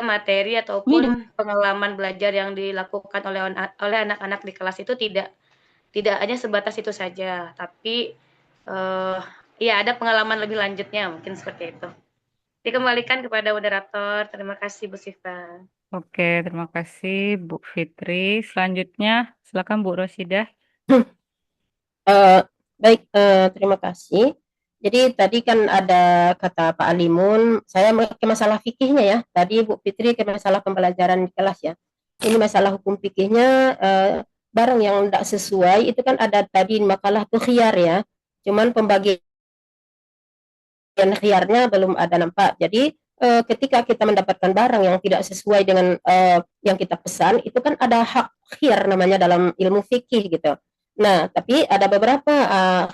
[SPEAKER 9] materi ataupun pengalaman belajar yang dilakukan oleh anak-anak di kelas itu tidak hanya sebatas itu saja, tapi ada pengalaman lebih lanjutnya mungkin seperti itu. Dikembalikan kepada moderator. Terima kasih Bu Siva.
[SPEAKER 4] Oke, terima kasih Bu Fitri. Selanjutnya, silakan Bu Rosidah.
[SPEAKER 5] Baik, terima kasih. Jadi tadi kan ada kata Pak Alimun, saya ke masalah fikihnya ya. Tadi Bu Fitri ke masalah pembelajaran di kelas ya. Ini masalah hukum fikihnya, barang yang tidak sesuai itu kan ada tadi makalah tuh khiyar ya. Cuman pembagian khiyarnya belum ada nampak. Jadi ketika kita mendapatkan barang yang tidak sesuai dengan yang kita pesan, itu kan ada hak khiyar namanya dalam ilmu fikih gitu. Nah, tapi ada beberapa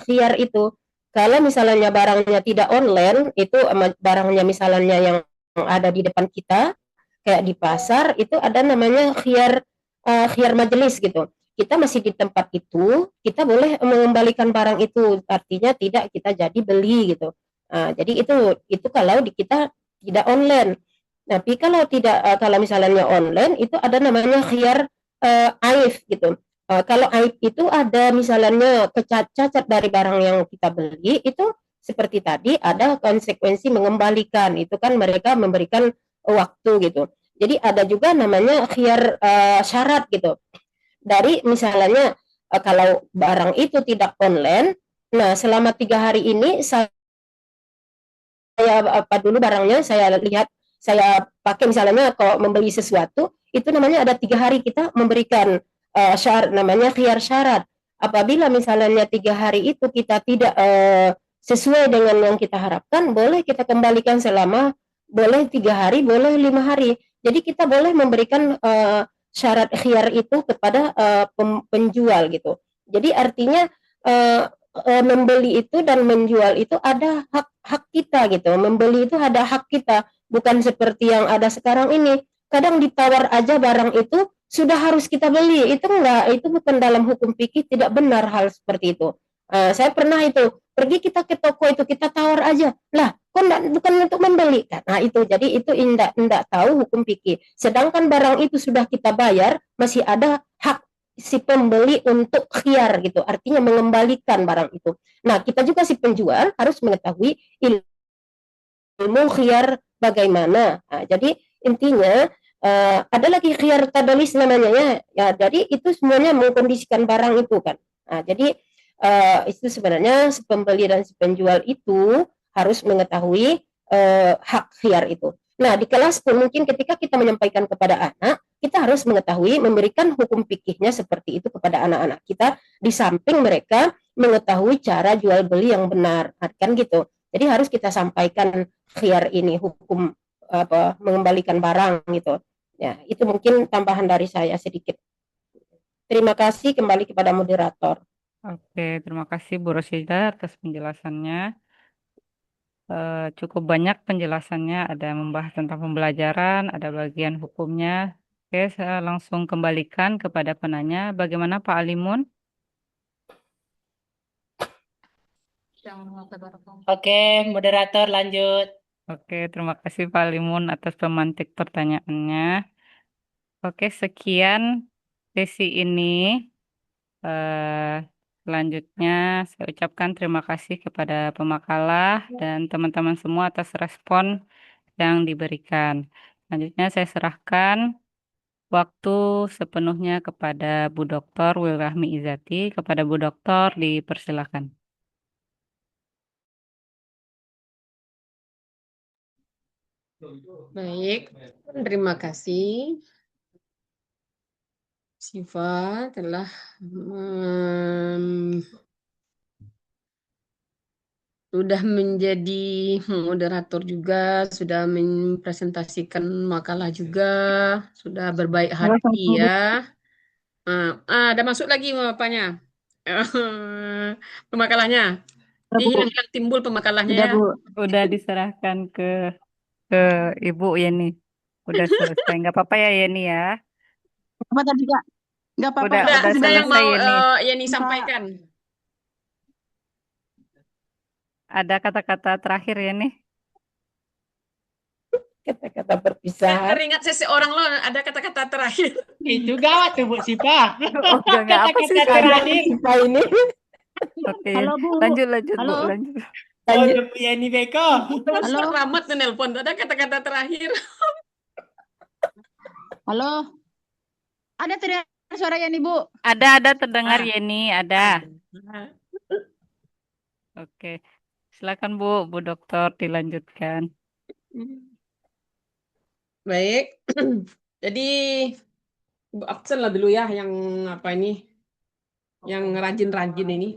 [SPEAKER 5] khiyar itu. Kalau misalnya barangnya tidak online, itu barangnya misalnya yang ada di depan kita, kayak di pasar, itu ada namanya khiyar majelis gitu. Kita masih di tempat itu, kita boleh mengembalikan barang itu, artinya tidak kita jadi beli gitu. Jadi itu kalau di kita tidak online. Tapi kalau kalau misalnya online, itu ada namanya khiyar aib gitu. Kalau aib itu ada misalnya cacat dari barang yang kita beli, itu seperti tadi ada konsekuensi mengembalikan, itu kan mereka memberikan waktu gitu. Jadi ada juga namanya khiyar syarat gitu. Dari misalnya kalau barang itu tidak online, nah selama 3 hari ini saya dulu barangnya saya lihat, saya pakai misalnya kalau membeli sesuatu, itu namanya ada 3 hari kita memberikan namanya khiyar syarat. Apabila misalnya 3 hari itu kita tidak sesuai dengan yang kita harapkan, boleh kita kembalikan selama boleh 3 hari, boleh 5 hari. Jadi kita boleh memberikan syarat khiyar itu kepada penjual gitu. Jadi artinya membeli itu dan menjual itu ada hak kita gitu. Membeli itu ada hak kita, bukan seperti yang ada sekarang ini. Kadang ditawar aja barang itu sudah harus kita beli. Itu enggak, itu bukan dalam hukum fikih, tidak benar hal seperti itu. Saya pernah itu pergi kita ke toko itu kita tawar aja. Lah, kok bukan untuk membeli kan? Nah, itu jadi itu indak tahu hukum fikih. Sedangkan barang itu sudah kita bayar, masih ada hak si pembeli untuk khiyar gitu. Artinya mengembalikan barang itu. Nah, kita juga si penjual harus mengetahui ilmu khiyar bagaimana. Nah, jadi intinya ada lagi khiyar tadalis namanya ya. Jadi itu semuanya mengkondisikan barang itu kan. Nah, jadi itu sebenarnya si pembeli dan si penjual itu harus mengetahui hak khiyar itu. Nah, di kelas pun mungkin ketika kita menyampaikan kepada anak, kita harus mengetahui memberikan hukum fikihnya seperti itu kepada anak-anak kita, di samping mereka mengetahui cara jual beli yang benar, kan gitu. Jadi harus kita sampaikan khiyar ini, hukum mengembalikan barang gitu. Ya, itu mungkin tambahan dari saya sedikit. Terima kasih, kembali kepada moderator.
[SPEAKER 4] Oke, terima kasih Bu Rosida atas penjelasannya. Cukup banyak penjelasannya, ada membahas tentang pembelajaran, ada bagian hukumnya. Oke, saya langsung kembalikan kepada penanya. Bagaimana Pak Alimun?
[SPEAKER 8] Oke, moderator lanjut.
[SPEAKER 4] Oke, terima kasih Pak Alimun atas pemantik pertanyaannya. Oke, sekian sesi ini. Selanjutnya saya ucapkan terima kasih kepada pemakalah dan teman-teman semua atas respon yang diberikan. Selanjutnya saya serahkan waktu sepenuhnya kepada Bu Dr. Wilrahmi Izati. Kepada Bu Dr. dipersilakan.
[SPEAKER 2] Baik, terima kasih. Siva telah sudah menjadi moderator juga, sudah mempresentasikan makalah juga, sudah berbaik hati ya. Ada masuk lagi apanya? Pemakalahnya. Hilang timbul pemakalahnya
[SPEAKER 4] Udah
[SPEAKER 2] ya.
[SPEAKER 4] Bu, udah diserahkan ke Ibu Yeni. Udah selesai. Nggak apa-apa ya Yeni ya.
[SPEAKER 1] Apa tadi Kak? Nggak apa-apa.
[SPEAKER 4] Udah
[SPEAKER 2] Ada yang
[SPEAKER 4] selesai
[SPEAKER 2] mau
[SPEAKER 4] Yeni.
[SPEAKER 2] Yeni sampaikan?
[SPEAKER 4] Ada kata-kata terakhir Yeni?
[SPEAKER 5] Kata-kata perpisahan.
[SPEAKER 2] Teringat seseorang loh, ada kata-kata terakhir.
[SPEAKER 8] Itu gawat tuh Bu Sipa.
[SPEAKER 4] Oh, enggak apa sih
[SPEAKER 8] Kata-kata terakhir.
[SPEAKER 5] Sipa ini.
[SPEAKER 4] Oke,
[SPEAKER 1] Halo Bu.
[SPEAKER 4] lanjut
[SPEAKER 1] Halo.
[SPEAKER 4] Bu, lanjut.
[SPEAKER 8] Oh, Bu Yani Beko.
[SPEAKER 2] Halo. Selamat tuh nelpon, ada kata-kata terakhir.
[SPEAKER 1] Halo. Ada teriak suara Yani Bu?
[SPEAKER 4] Ada terdengar Yeni, ada. Oke. Silakan Bu Dokter dilanjutkan.
[SPEAKER 2] Baik. Jadi Bu absen lah dulu ya yang apa ini? Yang rajin-rajin ini.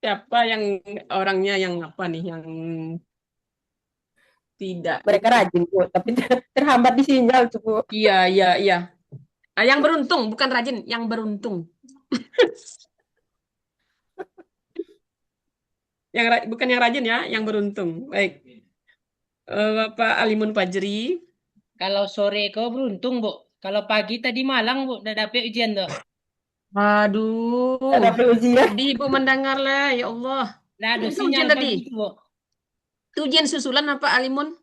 [SPEAKER 2] Siapa yang orangnya yang apa nih yang tidak
[SPEAKER 5] Mereka rajin Bu, tapi terhambat di sinyal tuh Bu.
[SPEAKER 2] Iya. Yang beruntung, bukan rajin, yang beruntung. Bukan yang rajin ya, yang beruntung. Baik. Bapak Alimun Fajri.
[SPEAKER 8] Kalau sore kau beruntung, Bu. Kalau pagi tadi Malang, Bu, udah dapet ujian tuh.
[SPEAKER 2] Aduh.
[SPEAKER 5] Dapet ujian.
[SPEAKER 2] Sedih Bu mendengar lah, ya Allah.
[SPEAKER 8] Nah, ada
[SPEAKER 2] Itu ujian
[SPEAKER 8] sinyal
[SPEAKER 2] tadi.
[SPEAKER 8] gitu, Bu.
[SPEAKER 2] Itu ujian susulan apa Alimun?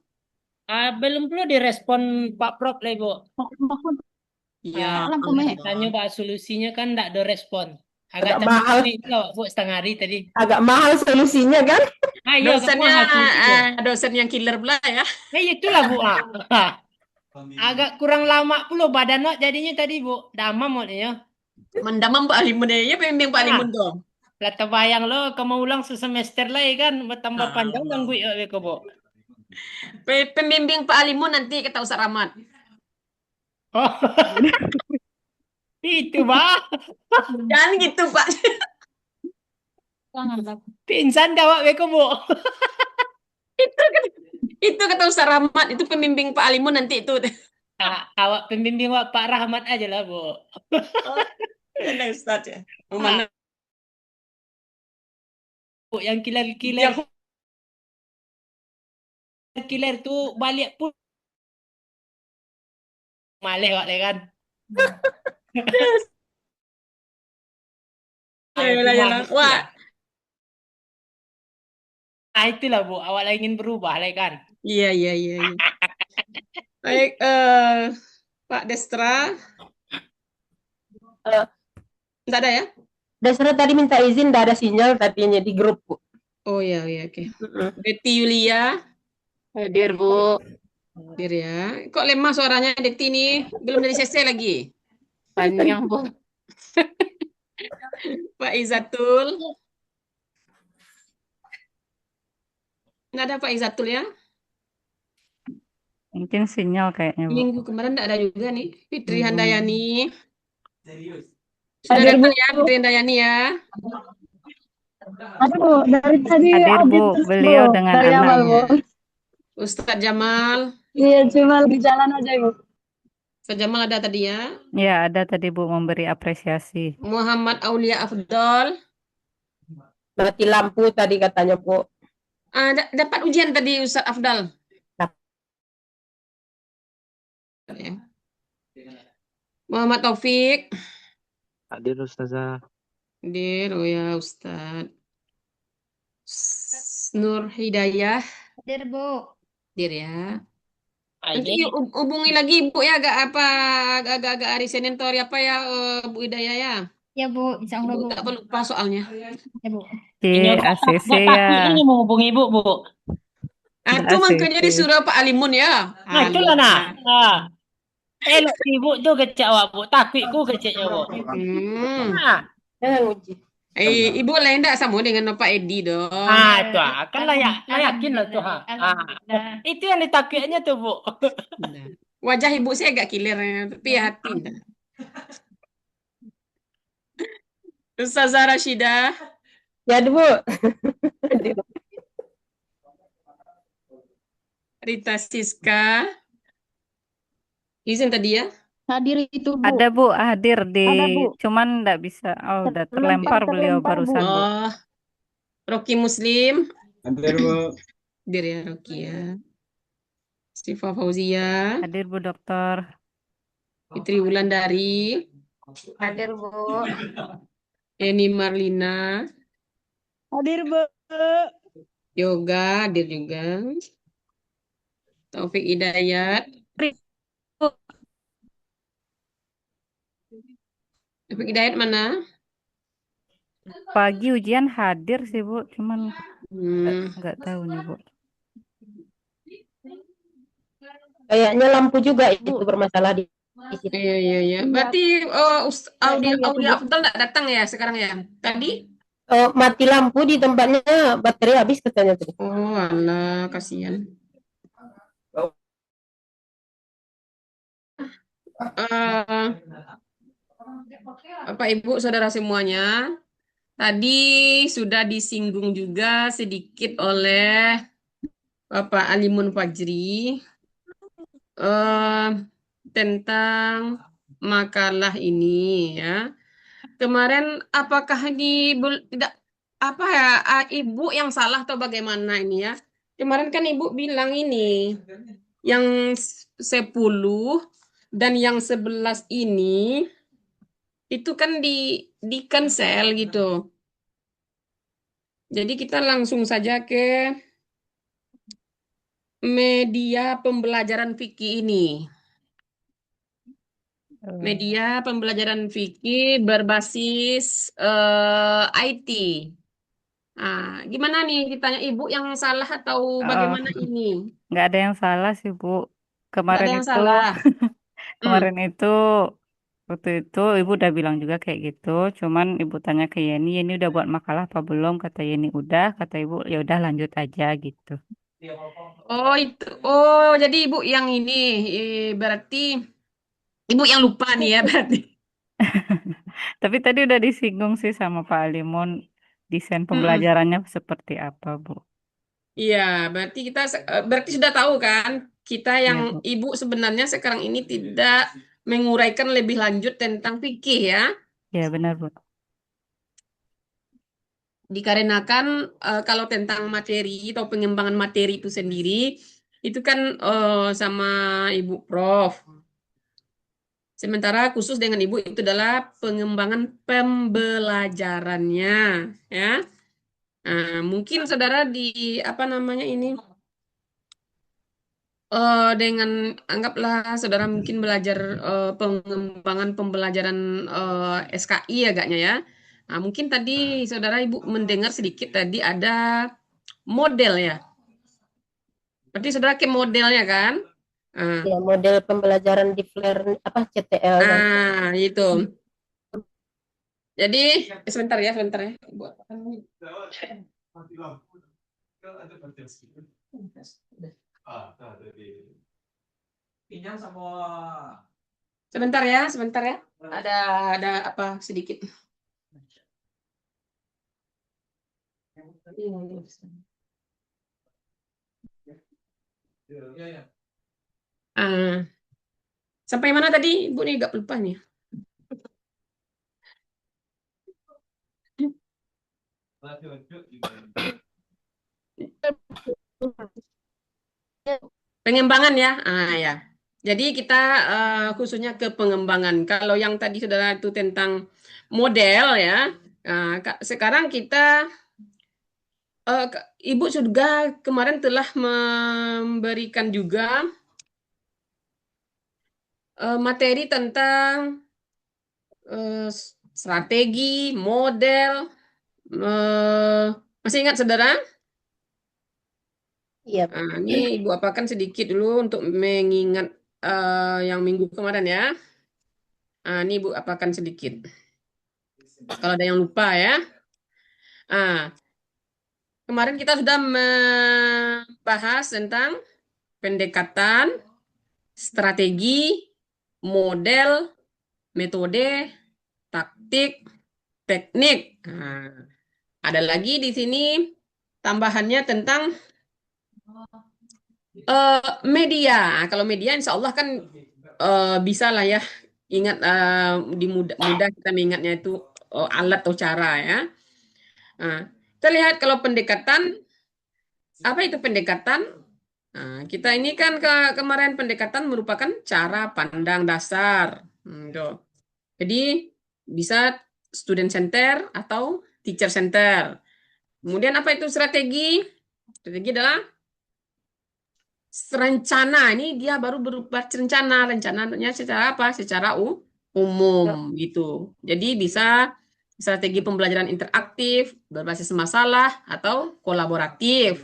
[SPEAKER 8] Belum perlu direspon Pak Prof lah, Bu.
[SPEAKER 2] Iya.
[SPEAKER 8] Tanya Pak solusinya kan enggak ada respon.
[SPEAKER 5] Agak mahal.
[SPEAKER 8] Bu, setengah hari tadi.
[SPEAKER 5] Agak mahal solusinya kan?
[SPEAKER 8] Iya,
[SPEAKER 2] Dosen yang killer pula ya.
[SPEAKER 8] Itulah Bu. Agak kurang lama pula badan jadinya tadi Bu. Damam ya.
[SPEAKER 2] Mendamam Pak Alimun ya, pembimbing Pak Alimun dong.
[SPEAKER 8] Lah terbayang lo kamu ulang semester lagi kan bertambah panjang dan gue ya Bu.
[SPEAKER 2] Pembimbing Pak Alimun nanti kita usah ramat.
[SPEAKER 8] Oh. Itu Pak.
[SPEAKER 2] Jangan gitu Pak.
[SPEAKER 8] Pingsan kawak beko, Bu.
[SPEAKER 2] Itu kata Ustaz Rahmat, itu pembimbing Pak Alimun nanti itu.
[SPEAKER 8] Awak pembimbing wak Pak Rahmat aja lah, Bu.
[SPEAKER 2] Ada Ustaz ya. Mana?
[SPEAKER 8] Bu, yang kiler-kiler. Kiler tuh balik pun malih wak kan.
[SPEAKER 2] Yalah. Wah,
[SPEAKER 8] Itulah Bu, awak lah ingin berubah lah kan.
[SPEAKER 2] iya. Baik, Pak Destra. Enggak ada ya?
[SPEAKER 5] Desra tadi minta izin, tidak ada sinyal katanya di grup, Bu.
[SPEAKER 2] Oh iya, oke. Deti Yulia.
[SPEAKER 10] Hadir, Bu.
[SPEAKER 2] Hadir ya. Kok lemah suaranya Deti ini? Belum dari CC lagi.
[SPEAKER 10] Panjang, Bu.
[SPEAKER 2] Pak Izatul. Enggak ada Pak Izatul ya?
[SPEAKER 4] Mungkin sinyal kayaknya, Bu.
[SPEAKER 2] Minggu kemarin enggak ada juga nih. Fitri Handayani. Sudah
[SPEAKER 11] Hadir,
[SPEAKER 2] datang
[SPEAKER 11] Bu.
[SPEAKER 2] ya Fitri Handayani ya?
[SPEAKER 11] Aduh, dari tadi
[SPEAKER 4] Hadir,
[SPEAKER 11] audit
[SPEAKER 4] Bu.
[SPEAKER 11] terus,
[SPEAKER 4] Beliau
[SPEAKER 11] Bu.
[SPEAKER 4] dengan
[SPEAKER 11] Dari awal, Bu.
[SPEAKER 4] anaknya.
[SPEAKER 2] Ustadz Jamal.
[SPEAKER 11] Iya, cuma di jalan aja, Bu.
[SPEAKER 2] Ustadz Jamal ada tadi ya?
[SPEAKER 4] Ya, ada tadi Bu memberi apresiasi.
[SPEAKER 2] Muhammad Aulia Afdol.
[SPEAKER 5] Mati lampu tadi katanya, Bu.
[SPEAKER 2] Dapat ujian tadi Ustadz Afdal. Ya. Muhammad Taufik.
[SPEAKER 7] Hadir Ustazah.
[SPEAKER 2] Hadir, oh ya Ustadz. Nur Hidayah.
[SPEAKER 12] Hadir, Bu.
[SPEAKER 2] Hadir ya. Nanti hubungi lagi Ibu ya, agak hari Senin atau hari apa ya, Bu Hidayah ya.
[SPEAKER 12] Ya, Bu. Insya Allah, Bu.
[SPEAKER 2] Tak lupa soalnya.
[SPEAKER 12] Ya, Bu.
[SPEAKER 4] Ci ACC ya.
[SPEAKER 8] Ini mau hubungi Ibu, Bu.
[SPEAKER 2] Itu makanya disuruh Pak Alimun ya.
[SPEAKER 8] Nah, itulah nah. Elok Ibu tuh kecek awak, Bu. Takutku keceknya, Bu.
[SPEAKER 5] Jangan uji.
[SPEAKER 2] Ibu lain enggak sama dengan Pak Edi dong.
[SPEAKER 8] Itu kan yakin lah tuh. Itu yang ditakutnya tuh, Bu.
[SPEAKER 2] Wajah Ibu saya agak kiler, tapi ya hati. Ustazah Rashidah.
[SPEAKER 5] Ya, Bu.
[SPEAKER 2] Rita Siska. Izin tadi ya?
[SPEAKER 1] Hadir itu, Bu.
[SPEAKER 4] Ada Bu, hadir di,
[SPEAKER 1] Ada, Bu.
[SPEAKER 4] cuman enggak bisa. Oh, udah terlempar beliau barusan, Bu.
[SPEAKER 2] Oh, Rocky Muslim.
[SPEAKER 3] Hadir, Bu.
[SPEAKER 2] Hadir ya, Rocky ya. Sifa Fauzia.
[SPEAKER 4] Hadir Bu Dokter.
[SPEAKER 2] Fitri Wulandari.
[SPEAKER 9] Hadir, Bu.
[SPEAKER 2] Eni Marlina.
[SPEAKER 11] Hadir, Bu.
[SPEAKER 2] Yoga, hadir juga. Taufik Hidayat. Taufik Hidayat mana?
[SPEAKER 4] Pagi ujian hadir sih Bu, cuman nggak tahu nih Bu.
[SPEAKER 5] Kayaknya lampu juga itu bermasalah di situ.
[SPEAKER 2] Iya. Berarti Audi Afdal nggak datang ya sekarang ya? Tadi?
[SPEAKER 5] Mati lampu di tempatnya, baterai habis katanya tadi.
[SPEAKER 2] Oh, alah, kasihan. Bapak Ibu Saudara semuanya, tadi sudah disinggung juga sedikit oleh Bapak Alimun Fajri tentang makalah ini ya. Kemarin apakah tidak apa ya, Ibu yang salah atau bagaimana ini ya? Kemarin kan Ibu bilang ini yang 10 dan yang 11 ini itu kan di cancel gitu. Jadi kita langsung saja ke media pembelajaran fikih ini. Media pembelajaran fikih berbasis IT. Nah, gimana nih ditanya Ibu yang salah atau bagaimana ini?
[SPEAKER 4] Nggak ada yang salah sih Bu. Kemarin
[SPEAKER 2] Nggak ada yang
[SPEAKER 4] itu
[SPEAKER 2] salah.
[SPEAKER 4] kemarin itu waktu itu Ibu udah bilang juga kayak gitu. Cuman Ibu tanya ke Yeni udah buat makalah apa belum? Kata Yeni udah. Kata Ibu ya udah lanjut aja gitu.
[SPEAKER 2] Oh itu, oh jadi Ibu yang ini berarti Ibu yang lupa nih ya berarti.
[SPEAKER 4] Tapi tadi udah disinggung sih sama Pak Alimun. desain
[SPEAKER 2] Mm-mm.
[SPEAKER 4] pembelajarannya seperti apa, Bu?
[SPEAKER 2] Iya, berarti kita berarti sudah tahu kan, kita
[SPEAKER 4] Iya,
[SPEAKER 2] yang
[SPEAKER 4] Bu.
[SPEAKER 2] Ibu sebenarnya sekarang ini tidak menguraikan lebih lanjut tentang fikih ya.
[SPEAKER 4] Iya, benar, Bu.
[SPEAKER 2] Dikarenakan kalau tentang materi atau pengembangan materi itu sendiri, itu kan sama Ibu Prof. Sementara khusus dengan Ibu itu adalah pengembangan pembelajarannya, ya. Nah, mungkin saudara di apa namanya ini dengan anggaplah saudara mungkin belajar pengembangan pembelajaran SKI agaknya ya. Nah, mungkin tadi saudara Ibu mendengar sedikit tadi ada model ya. Berarti saudara ke modelnya kan? Ah,
[SPEAKER 5] Ya, model pembelajaran di Flare apa CTL dan
[SPEAKER 2] itu. Jadi sebentar ya, sebentar ya. Ibu. Sebentar ya. Ada apa sedikit. Ah, sampai mana tadi? Ibu nih gak lupa nih. Pengembangan ya. Ah ya. Jadi kita khususnya ke pengembangan. Kalau yang tadi saudara itu tentang model ya. Sekarang kita Ibu juga kemarin telah memberikan juga materi tentang strategi, model. Masih ingat saudara?
[SPEAKER 5] iya,
[SPEAKER 2] Ini Ibu apakan sedikit dulu untuk mengingat yang minggu kemarin ya. Ini Ibu apakan sedikit. Kalau ada yang lupa ya. Kemarin kita sudah membahas tentang pendekatan, strategi, model, metode, taktik, teknik. Ada lagi di sini tambahannya tentang media. Kalau media insya Allah kan bisa lah ya. Ingat di mudah kita mengingatnya itu alat atau cara ya. Kita lihat kalau pendekatan, apa itu pendekatan? Kita ini kan kemarin pendekatan merupakan cara pandang dasar. Tuh. Jadi bisa student center atau teacher center. Kemudian apa itu strategi? Strategi adalah rencana. Ini dia baru berupa rencana. Rencananya secara apa? Secara umum gitu. Jadi bisa strategi pembelajaran interaktif, berbasis masalah, atau kolaboratif.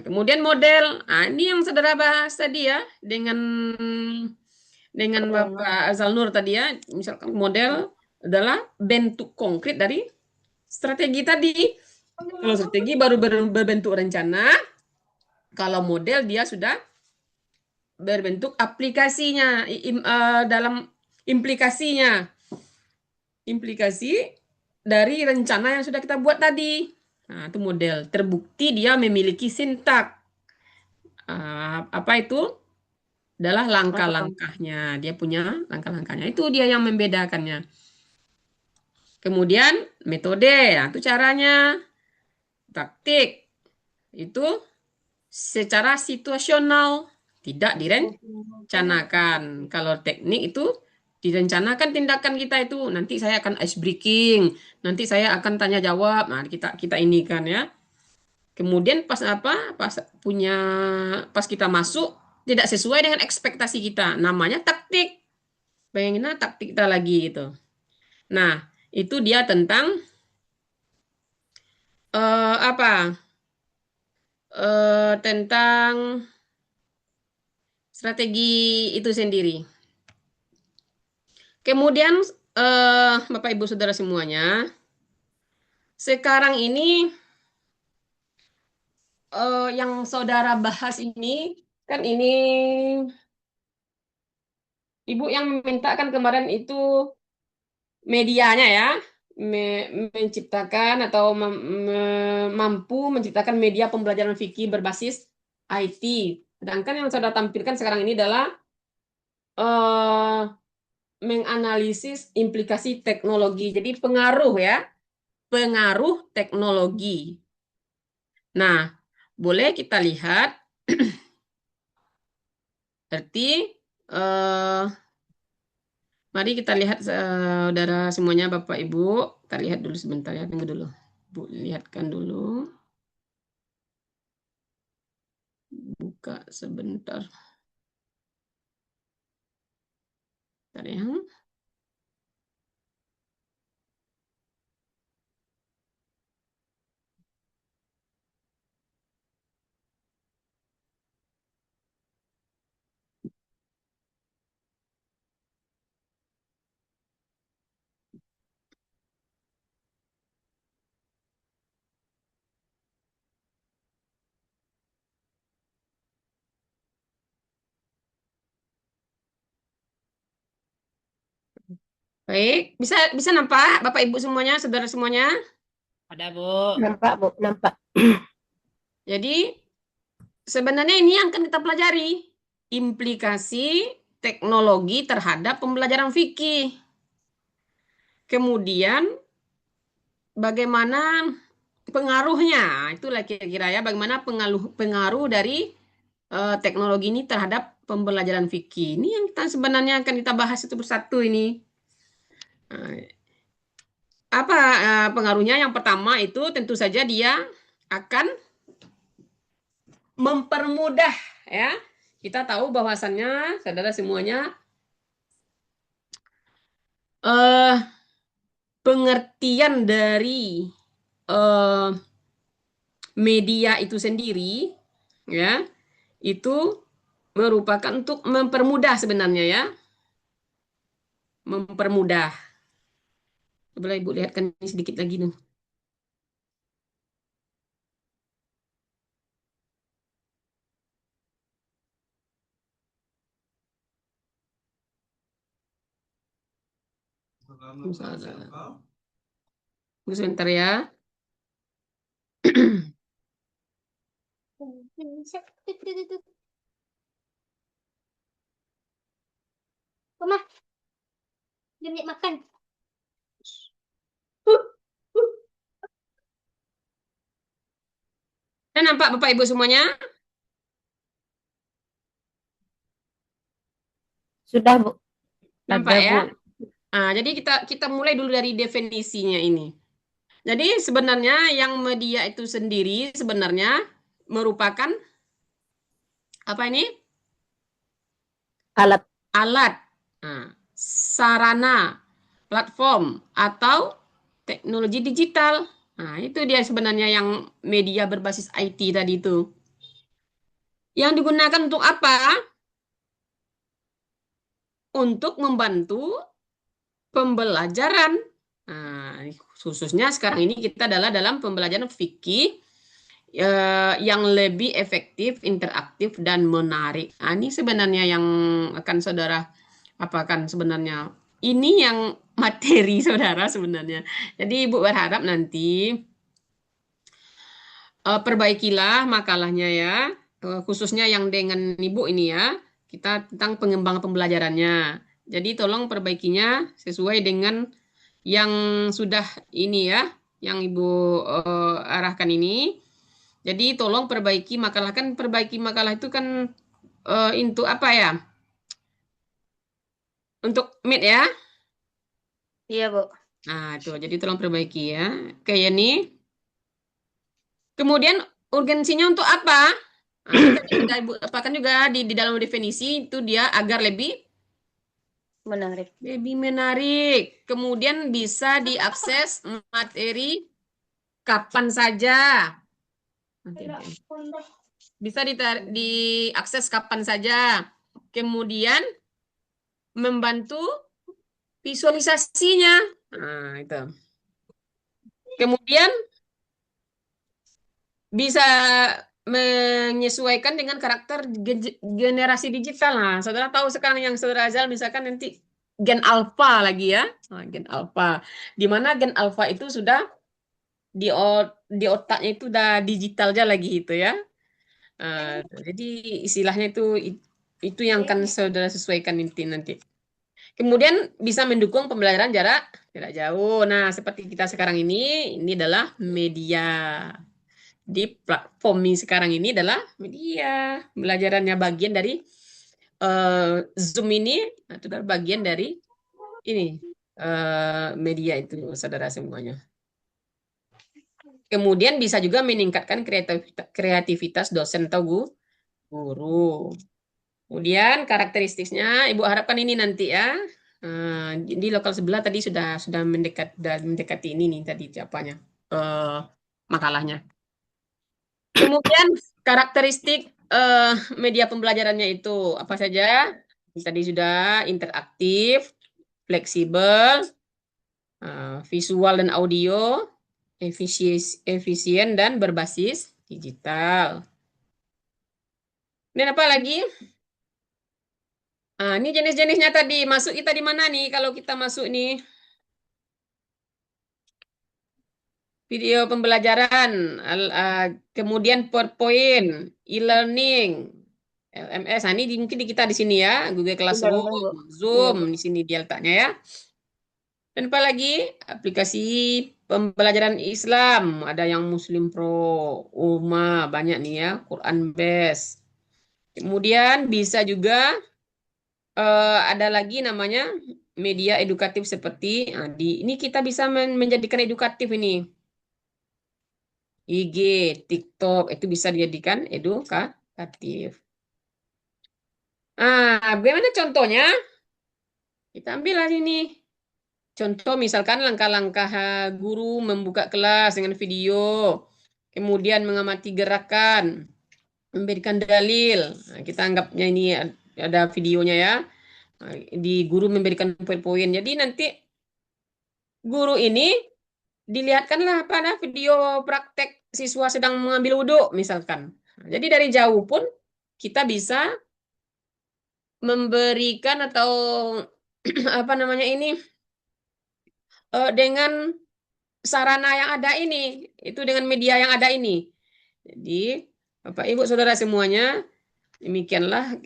[SPEAKER 2] Kemudian model. Ini yang saudara bahas tadi ya dengan Bapak Azal Nur tadi ya. Misalkan model adalah bentuk konkret dari strategi tadi. Kalau strategi baru berbentuk rencana, kalau model dia sudah berbentuk aplikasinya, dalam implikasinya. Implikasi dari rencana yang sudah kita buat tadi. Itu model. Terbukti dia memiliki sintak. Apa itu? Adalah langkah-langkahnya. Dia punya langkah-langkahnya. Itu dia yang membedakannya. Kemudian metode. Itu caranya. Taktik. Itu secara situasional. Tidak direncanakan. Kalau teknik itu direncanakan tindakan kita itu. Nanti saya akan ice breaking. Nanti saya akan tanya jawab. Nah, kita ini kan ya. Kemudian pas kita masuk tidak sesuai dengan ekspektasi kita. Namanya taktik. Bayangin taktik kita lagi gitu. Nah, itu dia tentang tentang strategi itu sendiri. Kemudian Bapak Ibu Saudara semuanya, sekarang ini yang saudara bahas ini kan ini Ibu yang memintakan kemarin itu medianya ya. menciptakan atau mampu menciptakan media pembelajaran fikih berbasis IT. Sedangkan yang saya tampilkan sekarang ini adalah menganalisis implikasi teknologi. Jadi pengaruh ya, pengaruh teknologi. Nah, boleh kita lihat berarti mari kita lihat saudara semuanya, Bapak Ibu. Kita lihat dulu sebentar ya, tunggu dulu. Bu, lihatkan dulu. Buka sebentar. Bentar ya. Baik, bisa nampak Bapak Ibu semuanya, saudara semuanya?
[SPEAKER 8] Ada, Bu.
[SPEAKER 5] Nampak, Bu, nampak.
[SPEAKER 2] Jadi sebenarnya ini yang akan kita pelajari, implikasi teknologi terhadap pembelajaran fikih. Kemudian bagaimana pengaruhnya, itulah kira-kira ya, bagaimana pengaruh dari teknologi ini terhadap pembelajaran fikih. Ini yang kita sebenarnya akan kita bahas itu persatu ini. Apa pengaruhnya? Yang pertama itu tentu saja dia akan mempermudah ya. Kita tahu bahwasannya saudara semuanya pengertian dari media itu sendiri ya, itu merupakan untuk mempermudah sebenarnya ya. Mempermudah. Boleh Ibu lihatkan ini sedikit lagi nih. Tunggu sebentar ya.
[SPEAKER 12] Mama, Nenek makan.
[SPEAKER 2] Nampak Bapak Ibu semuanya?
[SPEAKER 5] Sudah, Bu.
[SPEAKER 2] Nampak
[SPEAKER 4] Ada,
[SPEAKER 2] ya?
[SPEAKER 4] Bu.
[SPEAKER 2] Nah, jadi kita mulai dulu dari definisinya ini. Jadi sebenarnya yang media itu sendiri sebenarnya merupakan apa ini?
[SPEAKER 5] Alat.
[SPEAKER 2] Alat, sarana, platform, atau teknologi digital. Nah, itu dia sebenarnya yang media berbasis IT tadi itu. Yang digunakan untuk apa? Untuk membantu pembelajaran. Nah, khususnya sekarang ini kita adalah dalam pembelajaran fikih yang lebih efektif, interaktif, dan menarik. Nah, ini sebenarnya yang akan saudara apakan sebenarnya. Ini yang materi saudara sebenarnya. Jadi Ibu berharap nanti perbaikilah makalahnya ya, khususnya yang dengan Ibu ini ya, kita tentang pengembangan pembelajarannya. Jadi tolong perbaikinya sesuai dengan yang sudah ini ya, yang Ibu arahkan ini. Jadi tolong perbaiki makalah, kan perbaiki makalah itu kan untuk apa ya? Untuk Meet ya?
[SPEAKER 9] Iya, Bu.
[SPEAKER 2] Nah, itu jadi tolong perbaiki ya. Kayak ini. Kemudian urgensinya untuk apa? Nah, ini tadi sudah Ibu apakan juga di dalam definisi itu dia agar lebih
[SPEAKER 9] Menarik.
[SPEAKER 2] lebih menarik. Kemudian bisa diakses materi kapan saja. Bisa diakses kapan saja. Kemudian membantu visualisasinya. Nah, itu. Kemudian bisa menyesuaikan dengan karakter generasi digital. Nah, saudara tahu sekarang yang saudara Azal misalkan nanti gen alfa lagi ya. Nah, gen alfa. Di mana gen alfa itu sudah di otaknya itu udah digital aja lagi itu ya. Jadi istilahnya itu yang akan saudara sesuaikan nanti. Kemudian bisa mendukung pembelajaran jarak jauh. Nah, seperti kita sekarang ini adalah media. Di platform ini sekarang ini adalah media. Pembelajarannya bagian dari Zoom ini, itu adalah bagian dari ini media itu, saudara semuanya. Kemudian bisa juga meningkatkan kreativitas dosen atau guru. Kemudian karakteristiknya, Ibu harapkan ini nanti ya. Di lokal sebelah tadi sudah mendekati ini nih tadi apanya makalahnya. Kemudian karakteristik media pembelajarannya itu apa saja? Tadi sudah interaktif, fleksibel, visual dan audio, efisien dan berbasis digital. Dan apa lagi? Ini jenis-jenisnya tadi. Masuk kita di mana nih kalau kita masuk nih? Video pembelajaran, kemudian PowerPoint, e-learning, LMS. Ini mungkin kita di sini ya, Google Classroom, Zoom, di sini dia letaknya ya. Dan apa lagi? Aplikasi pembelajaran Islam, ada yang Muslim Pro, Uma, banyak nih ya, Quran Base. Kemudian bisa juga ada lagi namanya media edukatif seperti ini kita bisa menjadikan edukatif ini. IG, TikTok itu bisa dijadikan edukatif. Bagaimana contohnya? Kita ambil ini. Contoh misalkan langkah-langkah guru membuka kelas dengan video, kemudian mengamati gerakan, memberikan dalil. Kita anggapnya ini ada videonya ya. Di guru memberikan PowerPoint. Jadi nanti guru ini dilihatkanlah pada video praktek siswa sedang mengambil wudhu misalkan. Jadi dari jauh pun kita bisa memberikan atau apa namanya ini dengan sarana yang ada ini, itu dengan media yang ada ini. Jadi Bapak Ibu Saudara semuanya, demikianlah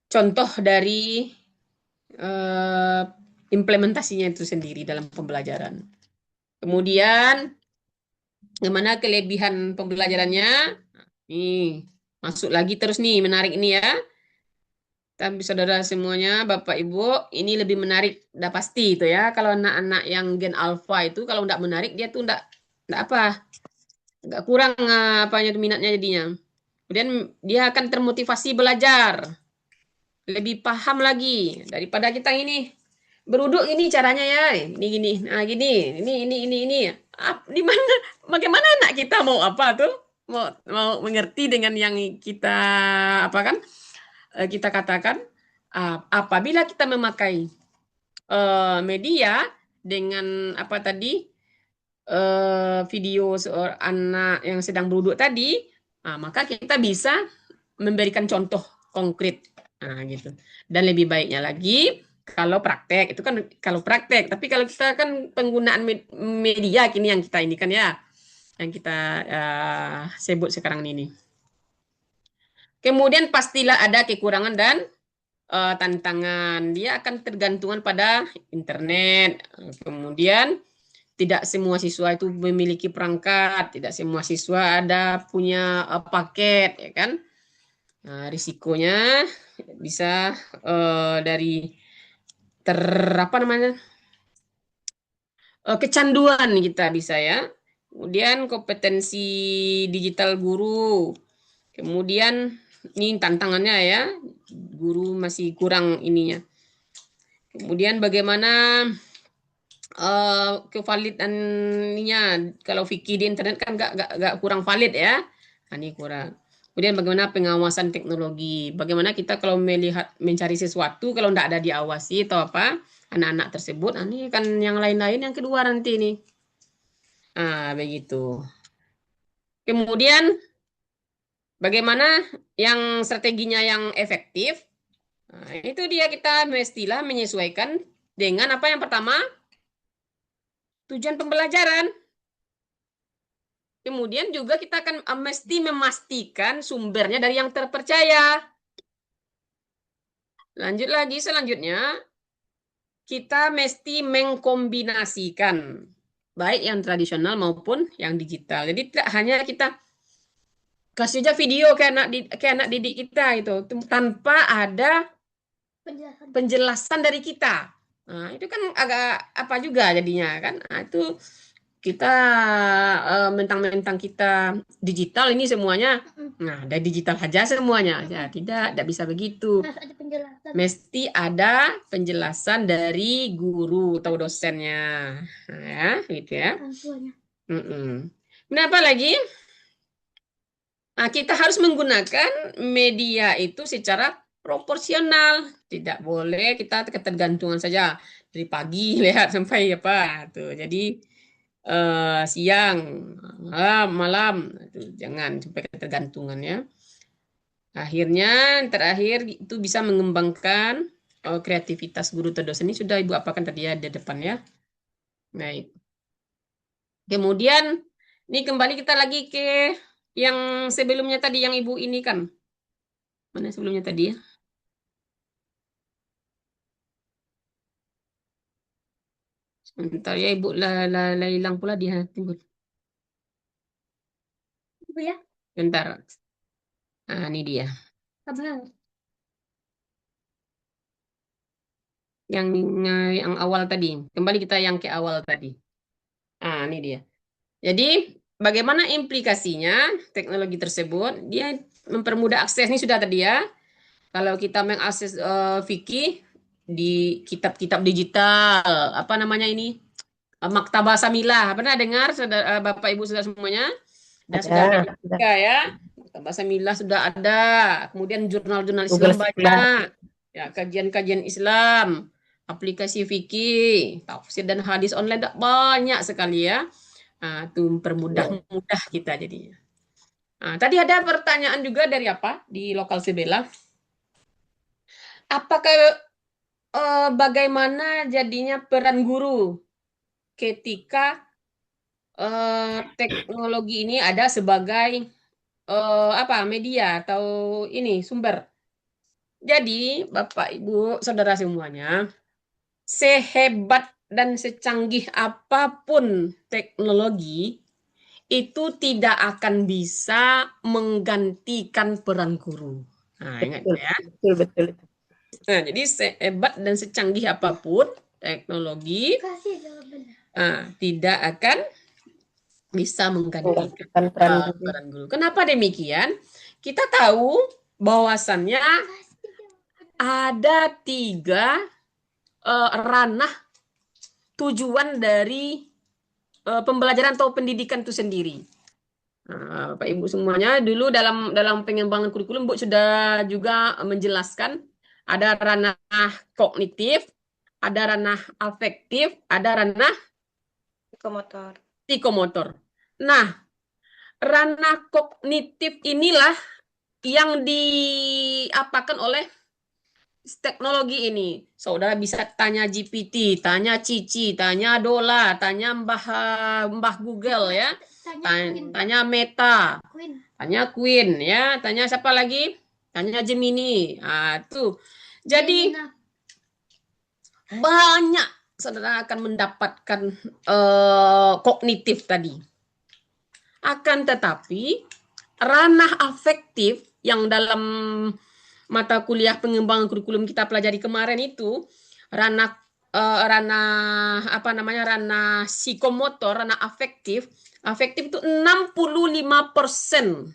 [SPEAKER 2] contoh dari implementasinya itu sendiri dalam pembelajaran. Kemudian bagaimana kelebihan pembelajarannya? Nih, masuk lagi terus nih, menarik ini ya. Tapi saudara semuanya, Bapak Ibu, ini lebih menarik, udah pasti itu ya. Kalau anak-anak yang gen alpha itu kalau enggak menarik dia tuh enggak kurang minatnya jadinya. Kemudian dia akan termotivasi belajar. Lebih paham lagi daripada kita ini. Beruduk ini caranya ya. Ini gini. Nah, gini. Ini. Di mana bagaimana anak kita mau apa tuh? Mau mengerti dengan yang kita kita katakan apabila kita memakai media dengan video seorang anak yang sedang beruduk tadi, maka kita bisa memberikan contoh konkret gitu. Dan lebih baiknya lagi kalau praktek itu kan kalau praktek, tapi kalau kita kan penggunaan media kini yang kita ini kan ya yang kita sebut sekarang ini. Kemudian pastilah ada kekurangan dan tantangan. Dia akan tergantungan pada internet. Kemudian tidak semua siswa itu memiliki perangkat, tidak semua siswa punya paket, ya kan? Risikonya bisa dari kecanduan kita bisa ya. Kemudian kompetensi digital guru. Kemudian ini tantangannya ya, guru masih kurang ininya. Kemudian bagaimana kevalidannya, kalau fikih di internet kan nggak kurang valid ya, ini kurang. Kemudian bagaimana pengawasan teknologi, bagaimana kita kalau mencari sesuatu kalau nggak ada diawasi atau anak-anak tersebut, ini kan yang lain-lain yang kedua nanti nih. Begitu. Kemudian Bagaimana yang strateginya yang efektif? Nah, itu dia, kita mestilah menyesuaikan dengan apa yang pertama, tujuan pembelajaran. Kemudian juga kita akan mesti memastikan sumbernya dari yang terpercaya. Lanjut lagi, selanjutnya kita mesti mengkombinasikan baik yang tradisional maupun yang digital. Jadi tidak hanya kita kasih aja video kayak anak didik kita itu tanpa ada penjelasan dari kita. Nah, itu kan agak apa juga jadinya kan. Nah, itu kita mentang-mentang kita digital ini semuanya, nah dari digital aja semuanya. Ya, tidak bisa begitu.
[SPEAKER 12] Harus ada penjelasan.
[SPEAKER 2] Mesti ada penjelasan dari guru atau dosennya. Nah, ya, gitu ya.
[SPEAKER 12] Orang tuanya.
[SPEAKER 2] Kenapa lagi? Nah, kita harus menggunakan media itu secara proporsional. Tidak boleh kita ketergantungan saja dari pagi lihat sampai apa tuh. Jadi siang, malam, tuh, jangan sampai ketergantungan ya. Akhirnya terakhir itu bisa mengembangkan kreativitas guru atau dosen. Ini sudah Ibu apakan tadi ya di depan ya. Baik. Kemudian ini kembali kita lagi ke yang sebelumnya tadi yang Ibu ini kan. Mana sebelumnya tadi ya? Sebentar ya Ibu, hilang pula dia timbul.
[SPEAKER 12] Ibu ya.
[SPEAKER 2] Bentar. Nah, ini dia. Yang awal tadi. Kembali kita yang ke awal tadi. Nah, ini dia. Jadi, bagaimana implikasinya teknologi tersebut? Dia mempermudah akses, ini sudah tadi ya. Kalau kita mengakses fikih di kitab-kitab digital, apa namanya ini? Maktabah Samilah. Pernah dengar saudara, Bapak Ibu saudara semuanya? Dan sudah ada juga ya. Maktabah Samilah sudah ada. Kemudian jurnal-jurnal Islam banyak. Ya, kajian-kajian Islam, aplikasi fikih, tafsir dan hadis online banyak sekali ya. Nah, itu mempermudah kita jadinya. Nah, tadi ada pertanyaan juga dari apa di lokal Sebela. Apakah bagaimana jadinya peran guru ketika teknologi ini ada sebagai media atau ini sumber? Jadi, Bapak, Ibu, saudara semuanya, sehebat dan secanggih apapun teknologi, itu tidak akan bisa menggantikan peran guru. Nah, ingat ya.
[SPEAKER 5] Betul.
[SPEAKER 2] Nah, jadi sehebat dan secanggih apapun teknologi, tidak akan bisa menggantikan peran guru. Kenapa demikian? Kita tahu bahwasannya ada 3 ranah tujuan dari pembelajaran atau pendidikan itu sendiri. Nah, Bapak Ibu semuanya, dulu dalam pengembangan kurikulum Bu sudah juga menjelaskan ada ranah kognitif, ada ranah afektif, ada ranah psikomotor. Nah, ranah kognitif inilah yang diapakan oleh teknologi ini. Saudara bisa tanya GPT, tanya Cici, tanya Dola, tanya Mbah Google ya. Tanya Meta, tanya Queen ya, tanya siapa lagi? Tanya Gemini. Nah, tuh. Jadi banyak saudara akan mendapatkan kognitif tadi. Akan tetapi ranah afektif yang dalam mata kuliah pengembangan kurikulum kita pelajari kemarin itu ranah psikomotor, ranah afektif itu 65%.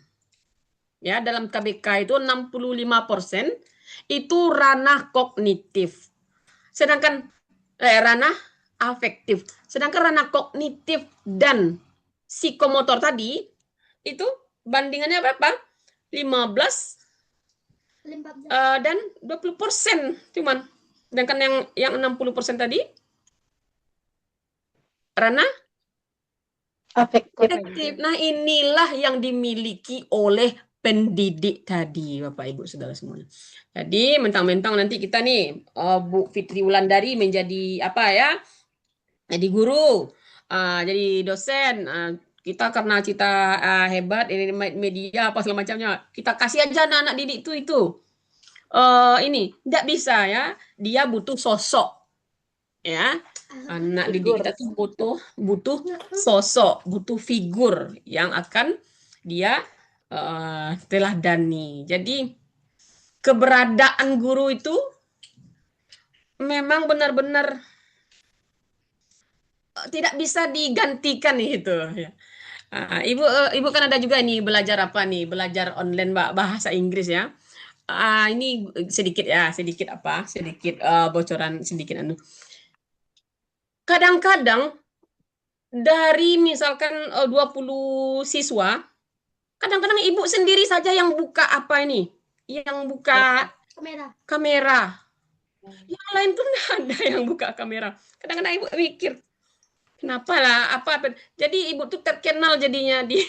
[SPEAKER 2] Ya, dalam KBK itu 65% itu ranah kognitif. Sedangkan ranah afektif. Sedangkan ranah kognitif dan psikomotor tadi itu bandingannya berapa? 15 dan 20% cuman. Sedangkan yang 60% tadi ranah afektif. Nah, inilah yang dimiliki oleh pendidik tadi, Bapak Ibu Saudara semuanya. Jadi mentang-mentang nanti kita nih Bu Fitri Wulandari menjadi apa ya? Jadi guru, jadi dosen. Kita karena cita hebat ini media apa segala macamnya. Kita kasih aja anak-anak didik itu. Ini tidak bisa ya. Dia butuh sosok ya. Anak didik kita tuh butuh sosok, butuh figur yang akan dia teladani. Jadi keberadaan guru itu memang benar-benar tidak bisa digantikan itu ya. Ibu kan ada juga nih belajar apa nih? Belajar online Mbak, bahasa Inggris ya. Ini sedikit bocoran sedikit anu. Kadang-kadang dari misalkan 20 siswa, kadang-kadang ibu sendiri saja yang buka apa ini? Yang buka kamera. Yang lain tuh nggak ada yang buka kamera. Kadang-kadang ibu mikir, kenapa lah? Apa? Jadi ibu tuh terkenal jadinya di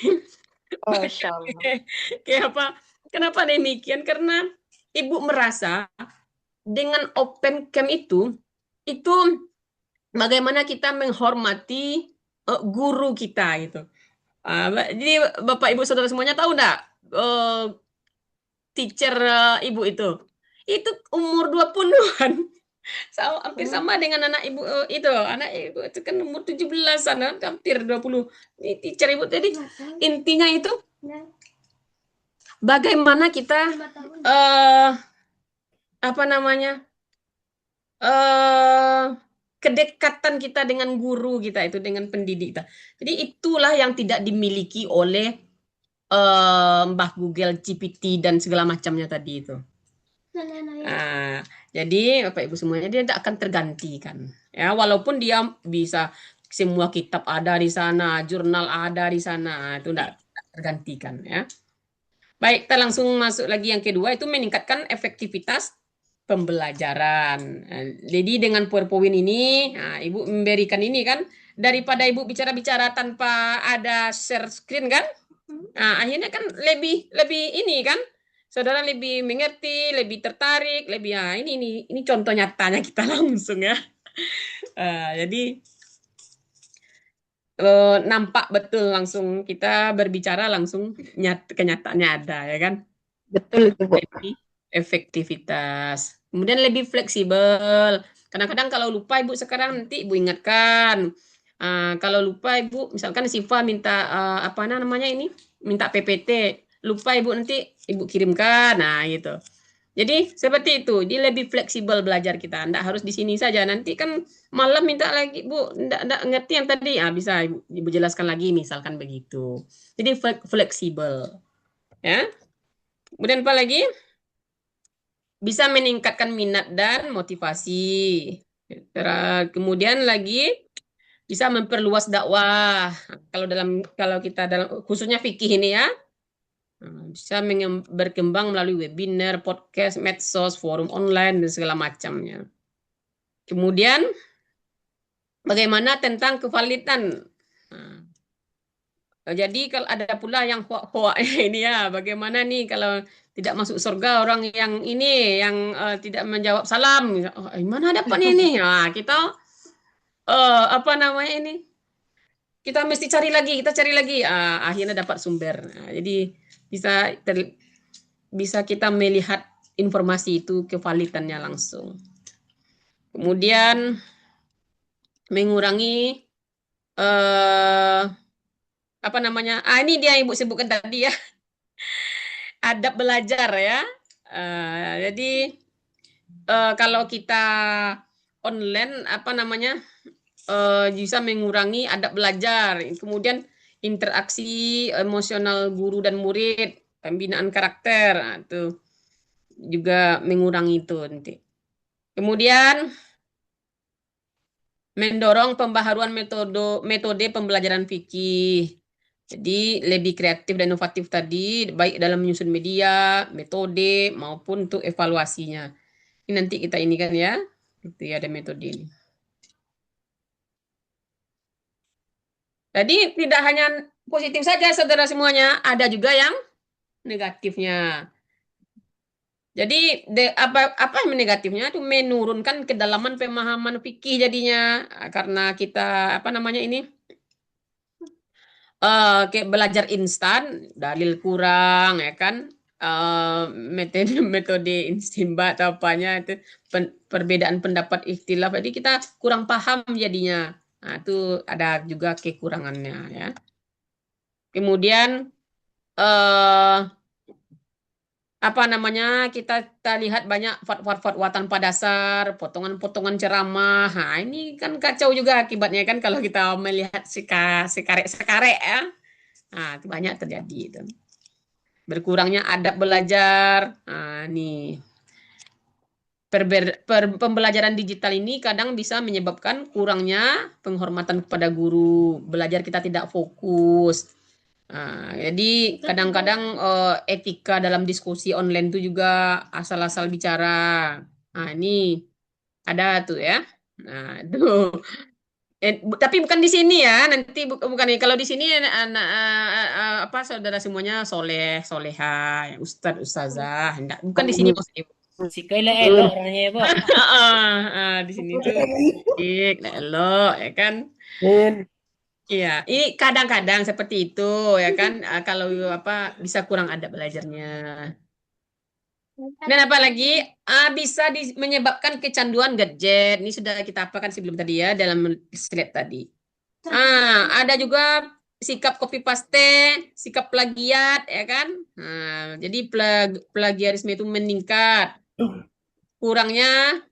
[SPEAKER 10] Masya Allah.
[SPEAKER 2] kayak apa? Kenapa demikian? Karena ibu merasa dengan open cam itu bagaimana kita menghormati guru kita gitu. Jadi Bapak Ibu Saudara semuanya tahu enggak teacher ibu itu umur 20-an. Hampir sama dengan anak ibu anak ibu itu kan umur 17-an, hampir 20. Ini teacher ibu. Jadi intinya itu bagaimana kita kedekatan kita dengan guru kita itu, dengan pendidik kita. Jadi itulah yang tidak dimiliki oleh Mbah Google, GPT dan segala macamnya tadi itu. Jadi Bapak Ibu semuanya dia tidak akan tergantikan. Ya, walaupun dia bisa semua kitab ada di sana, jurnal ada di sana, itu tidak tergantikan ya. Baik, kita langsung masuk lagi yang kedua, itu meningkatkan efektivitas pembelajaran. Jadi dengan PowerPoint ini, Ibu memberikan ini kan, daripada Ibu bicara-bicara tanpa ada share screen kan, akhirnya kan lebih ini kan, saudara lebih mengerti, lebih tertarik, lebih ini contoh nyatanya kita langsung ya. Jadi nampak betul langsung kita berbicara langsung kenyataannya ada ya kan.
[SPEAKER 5] Betul itu Bu.
[SPEAKER 2] Lebih efektivitas, kemudian lebih fleksibel. Kadang-kadang kalau lupa Ibu sekarang nanti Ibu ingatkan. Kalau lupa Ibu, misalkan Siva minta apa namanya ini, minta PPT, lupa Ibu nanti Ibu kirimkan, nah gitu. Jadi seperti itu, dia lebih fleksibel belajar kita. Nggak harus di sini saja. Nanti kan malam minta lagi, Bu, nggak ngerti yang tadi, bisa Ibu jelaskan lagi, misalkan begitu. Jadi fleksibel, ya. Kemudian apa lagi? Bisa meningkatkan minat dan motivasi. Kemudian lagi bisa memperluas dakwah. Kalau kita dalam khususnya fikih ini ya, bisa berkembang melalui webinar, podcast, medsos, forum online dan segala macamnya. Kemudian bagaimana tentang kevalidan? Jadi kalau ada pula yang hoak ini ya, bagaimana nih kalau tidak masuk surga orang yang ini yang tidak menjawab salam, mana dapatnya ini? Nah, kita apa namanya ini? Kita mesti cari lagi, akhirnya dapat sumber. Nah, jadi bisa kita melihat informasi itu kevalidannya langsung. Kemudian mengurangi apa namanya? Ini dia Ibu sebutkan tadi ya. Adab belajar ya. Jadi kalau kita online apa namanya? Bisa mengurangi adab belajar. Kemudian interaksi emosional guru dan murid, pembinaan karakter, itu juga mengurangi itu nanti. Kemudian mendorong pembaharuan metode pembelajaran fikih. Jadi lebih kreatif dan inovatif tadi, baik dalam menyusun media, metode, maupun untuk evaluasinya. Ini nanti kita ini kan ya, itu ya ada metode ini. Jadi tidak hanya positif saja saudara semuanya, ada juga yang negatifnya. Jadi apa yang negatifnya itu menurunkan kedalaman pemahaman fikih jadinya. Karena kita apa namanya ini kayak belajar instan, dalil kurang ya kan. Metode istinbat atau apanya itu perbedaan pendapat ikhtilaf, jadi kita kurang paham jadinya. Nah, itu ada juga kekurangannya ya. Kemudian apa namanya, kita lihat banyak fatwa tanpa dasar, potongan-potongan ceramah. Nah, ini kan kacau juga akibatnya kan kalau kita melihat sekarek ya. Nah, itu banyak terjadi itu. Berkurangnya adab belajar. Nah, nih. Pembelajaran digital ini kadang bisa menyebabkan kurangnya penghormatan kepada guru. Belajar kita tidak fokus. Nah, jadi kadang-kadang etika dalam diskusi online itu juga asal-asal bicara. Nah, ini ada tuh ya. Nah, itu. Tapi bukan di sini ya. Nanti bukan nih. Kalau di sini apa saudara semuanya soleh, soleha, ya, ustadz, ustazah. Enggak, bukan di sini maksudnya.
[SPEAKER 8] Si elok orangnya ya, Bu.
[SPEAKER 2] Di sini tuh baik, elok ya kan. Iya, ini kadang-kadang seperti itu ya kan. Kalau apa bisa kurang adab belajarnya. Dan apa lagi bisa menyebabkan kecanduan gadget. Ini sudah kita apakan sebelum tadi ya dalam slide tadi. Ada juga sikap copy paste, sikap plagiat ya kan. Nah, jadi plagiarisme itu meningkat. Kurangnya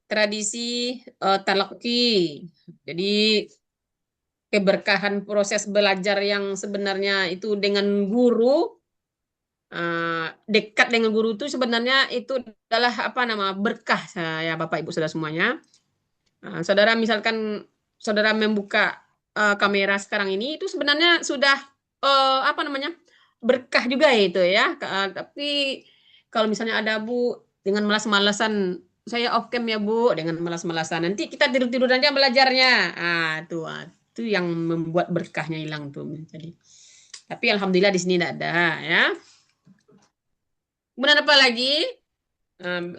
[SPEAKER 2] tradisi talaki. Jadi keberkahan proses belajar yang sebenarnya itu dengan guru, dekat dengan guru itu sebenarnya itu adalah apa nama berkah ya Bapak Ibu Saudara semuanya. Saudara misalkan saudara membuka kamera sekarang ini itu sebenarnya sudah apa namanya berkah juga itu ya. Tapi kalau misalnya ada Bu dengan malas-malasan, saya off cam ya Bu, dengan malas-malasan, nanti kita tidur-tidur aja belajarnya. Itu yang membuat berkahnya hilang tuh. Jadi, tapi alhamdulillah di sini tidak ada ya. Kemudian apa lagi?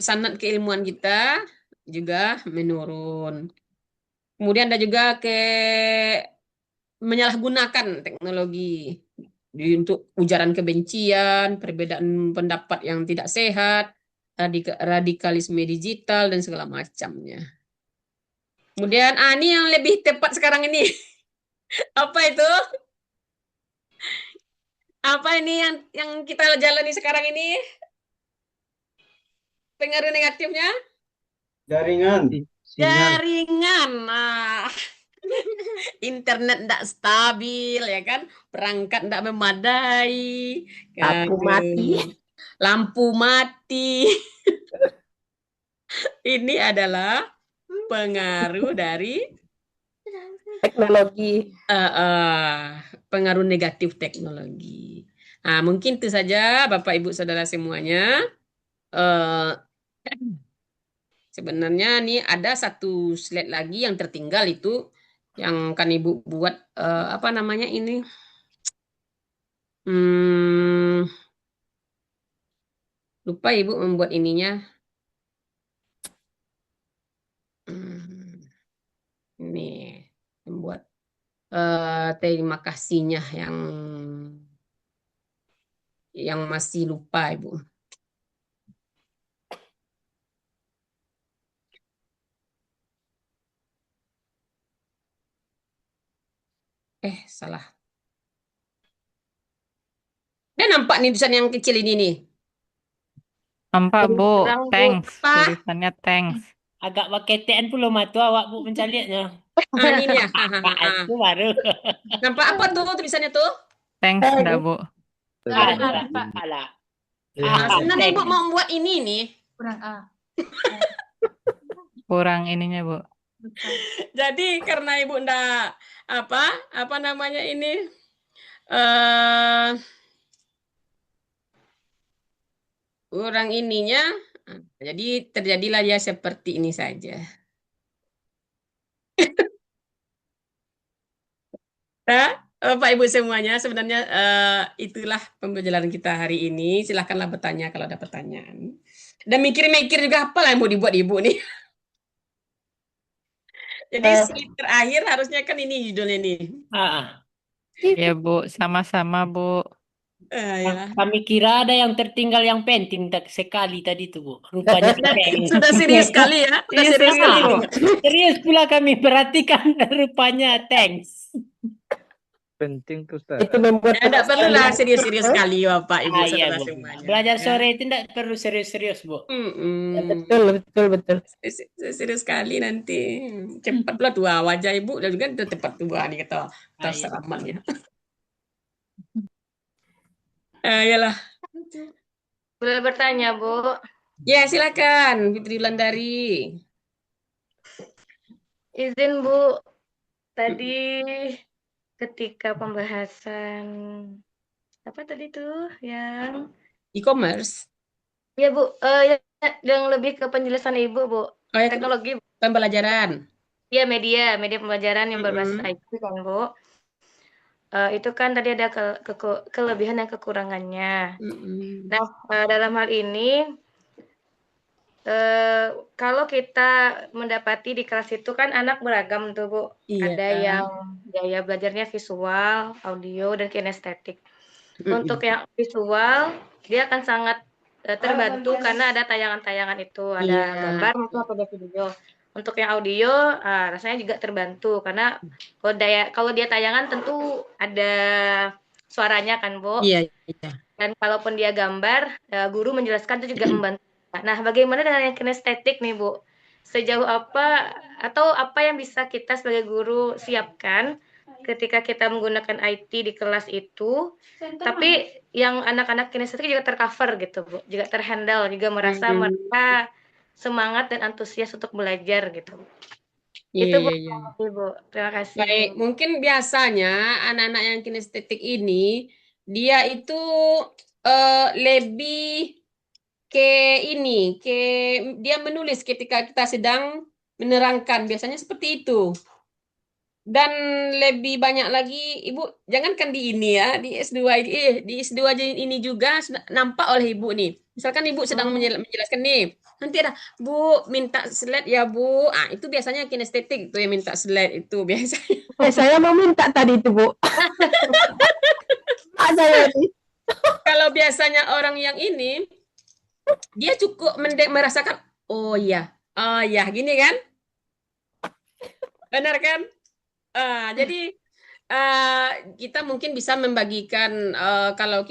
[SPEAKER 2] Sanad keilmuan kita juga menurun. Kemudian ada juga menyalahgunakan teknologi untuk ujaran kebencian, perbedaan pendapat yang tidak sehat, radikalisme digital dan segala macamnya. Kemudian ini yang lebih tepat sekarang ini. Apa itu? Apa ini yang kita jalani sekarang ini? Pengaruh negatifnya?
[SPEAKER 13] Jaringan.
[SPEAKER 2] Jaringan. Internet tidak stabil ya kan, perangkat tidak memadai, lampu mati. Ini adalah pengaruh dari
[SPEAKER 5] teknologi,
[SPEAKER 2] pengaruh negatif teknologi. Mungkin itu saja Bapak Ibu Saudara semuanya. Sebenarnya nih ada satu slide lagi yang tertinggal itu yang kan Ibu buat apa namanya ini? Lupa Ibu membuat ininya. Ini membuat terima kasihnya yang masih lupa Ibu. Salah. Dan nampak nih tulisan yang kecil ini nih.
[SPEAKER 4] Nampak Bu, thanks. Tulisannya thanks.
[SPEAKER 8] Agak pakai TN pula matu awak Bu pencariannya.
[SPEAKER 2] Ini ya.
[SPEAKER 8] Itu baru.
[SPEAKER 2] Nampak apa tuh tulisannya tuh?
[SPEAKER 4] Thanks dah Bu.
[SPEAKER 8] Alah.
[SPEAKER 2] Sebenarnya Ibu mau membuat ini nih.
[SPEAKER 1] Kurang A.
[SPEAKER 4] Kurang ininya Bu.
[SPEAKER 2] Jadi karena Ibu ndak apa namanya ini kurang ininya, jadi terjadilah ya seperti ini saja. Bapak Ibu semuanya, sebenarnya itulah pembelajaran kita hari ini. Silahkanlah bertanya kalau ada pertanyaan. Dan mikir-mikir juga apa lah yang mau dibuat Ibu nih. Jadi slide terakhir harusnya kan ini judulnya nih.
[SPEAKER 8] Iya.
[SPEAKER 4] Ya Bu, sama-sama Bu.
[SPEAKER 2] Ya.
[SPEAKER 8] Kami kira ada yang tertinggal yang penting sekali tadi tuh Bu. Rupanya thanks.
[SPEAKER 2] Sudah serius sekali ya. Sudah
[SPEAKER 4] Iya,
[SPEAKER 2] serius
[SPEAKER 4] serius,
[SPEAKER 2] sekali.
[SPEAKER 4] Bu.
[SPEAKER 8] Serius pula kami perhatikan rupanya thanks.
[SPEAKER 7] Penting tuh Ustaz.
[SPEAKER 5] Itu membuat
[SPEAKER 2] Tidak perlu lah serius-serius sekali Bapak Ibu
[SPEAKER 8] Iya
[SPEAKER 2] saudara
[SPEAKER 8] Bu.
[SPEAKER 2] semuanya.
[SPEAKER 8] Belajar
[SPEAKER 2] Ya.
[SPEAKER 8] sore itu tidak perlu serius-serius Bu.
[SPEAKER 5] Betul.
[SPEAKER 2] Serius sekali nanti. Cepat pula tua wajah Ibu dan juga udah cepat tua nih kata terselamat ya. Yalah.
[SPEAKER 9] Boleh bertanya, Bu?
[SPEAKER 2] Ya, silakan Fitri Wulandari.
[SPEAKER 9] Izin, Bu. Tadi ketika pembahasan apa tadi tuh yang
[SPEAKER 2] e-commerce.
[SPEAKER 9] ya Bu, yang lebih ke penjelasan Ibu, Bu.
[SPEAKER 2] Oh, ya,
[SPEAKER 9] Teknologi
[SPEAKER 2] pembelajaran.
[SPEAKER 9] ya media pembelajaran yang berbasis IT kan, Bu. Itu kan tadi ada kelebihan dan kekurangannya. Nah, dalam hal ini kalau kita mendapati di kelas itu kan anak beragam tuh Bu.
[SPEAKER 2] Iya.
[SPEAKER 9] Ada yang gaya belajarnya visual, audio, dan kinestetik. Untuk yang visual, dia akan sangat terbantu karena ada tayangan-tayangan itu, ada gambar mungkin atau ada video. Untuk yang audio, rasanya juga terbantu karena kalau dia tayangan tentu ada suaranya kan Bu.
[SPEAKER 2] Iya.
[SPEAKER 9] Dan kalaupun dia gambar, guru menjelaskan itu juga membantu. Nah, bagaimana dengan yang kinestetik nih, Bu? Sejauh apa atau apa yang bisa kita sebagai guru siapkan ketika kita menggunakan IT di kelas itu, tapi yang anak-anak kinestetik juga tercover gitu, Bu. Juga terhandle, juga merasa mereka semangat dan antusias untuk belajar gitu. Itu Bu. Bu. Terima kasih.
[SPEAKER 2] Baik, mungkin biasanya anak-anak yang kinestetik ini dia itu lebih dia menulis ketika kita sedang menerangkan, biasanya seperti itu. Dan lebih banyak lagi Ibu, jangankan di ini ya, di S2 di S2 ini juga nampak oleh Ibu nih. Misalkan Ibu sedang menjelaskan nih, nanti ada Bu minta slide ya Bu. Itu biasanya kinestetik itu yang minta slide itu biasanya.
[SPEAKER 5] Saya mau minta tadi itu Bu. Saya
[SPEAKER 2] Kalau biasanya orang yang ini dia cukup merasakan oh ya gini kan, benar kan? Jadi kita mungkin bisa membagikan kalau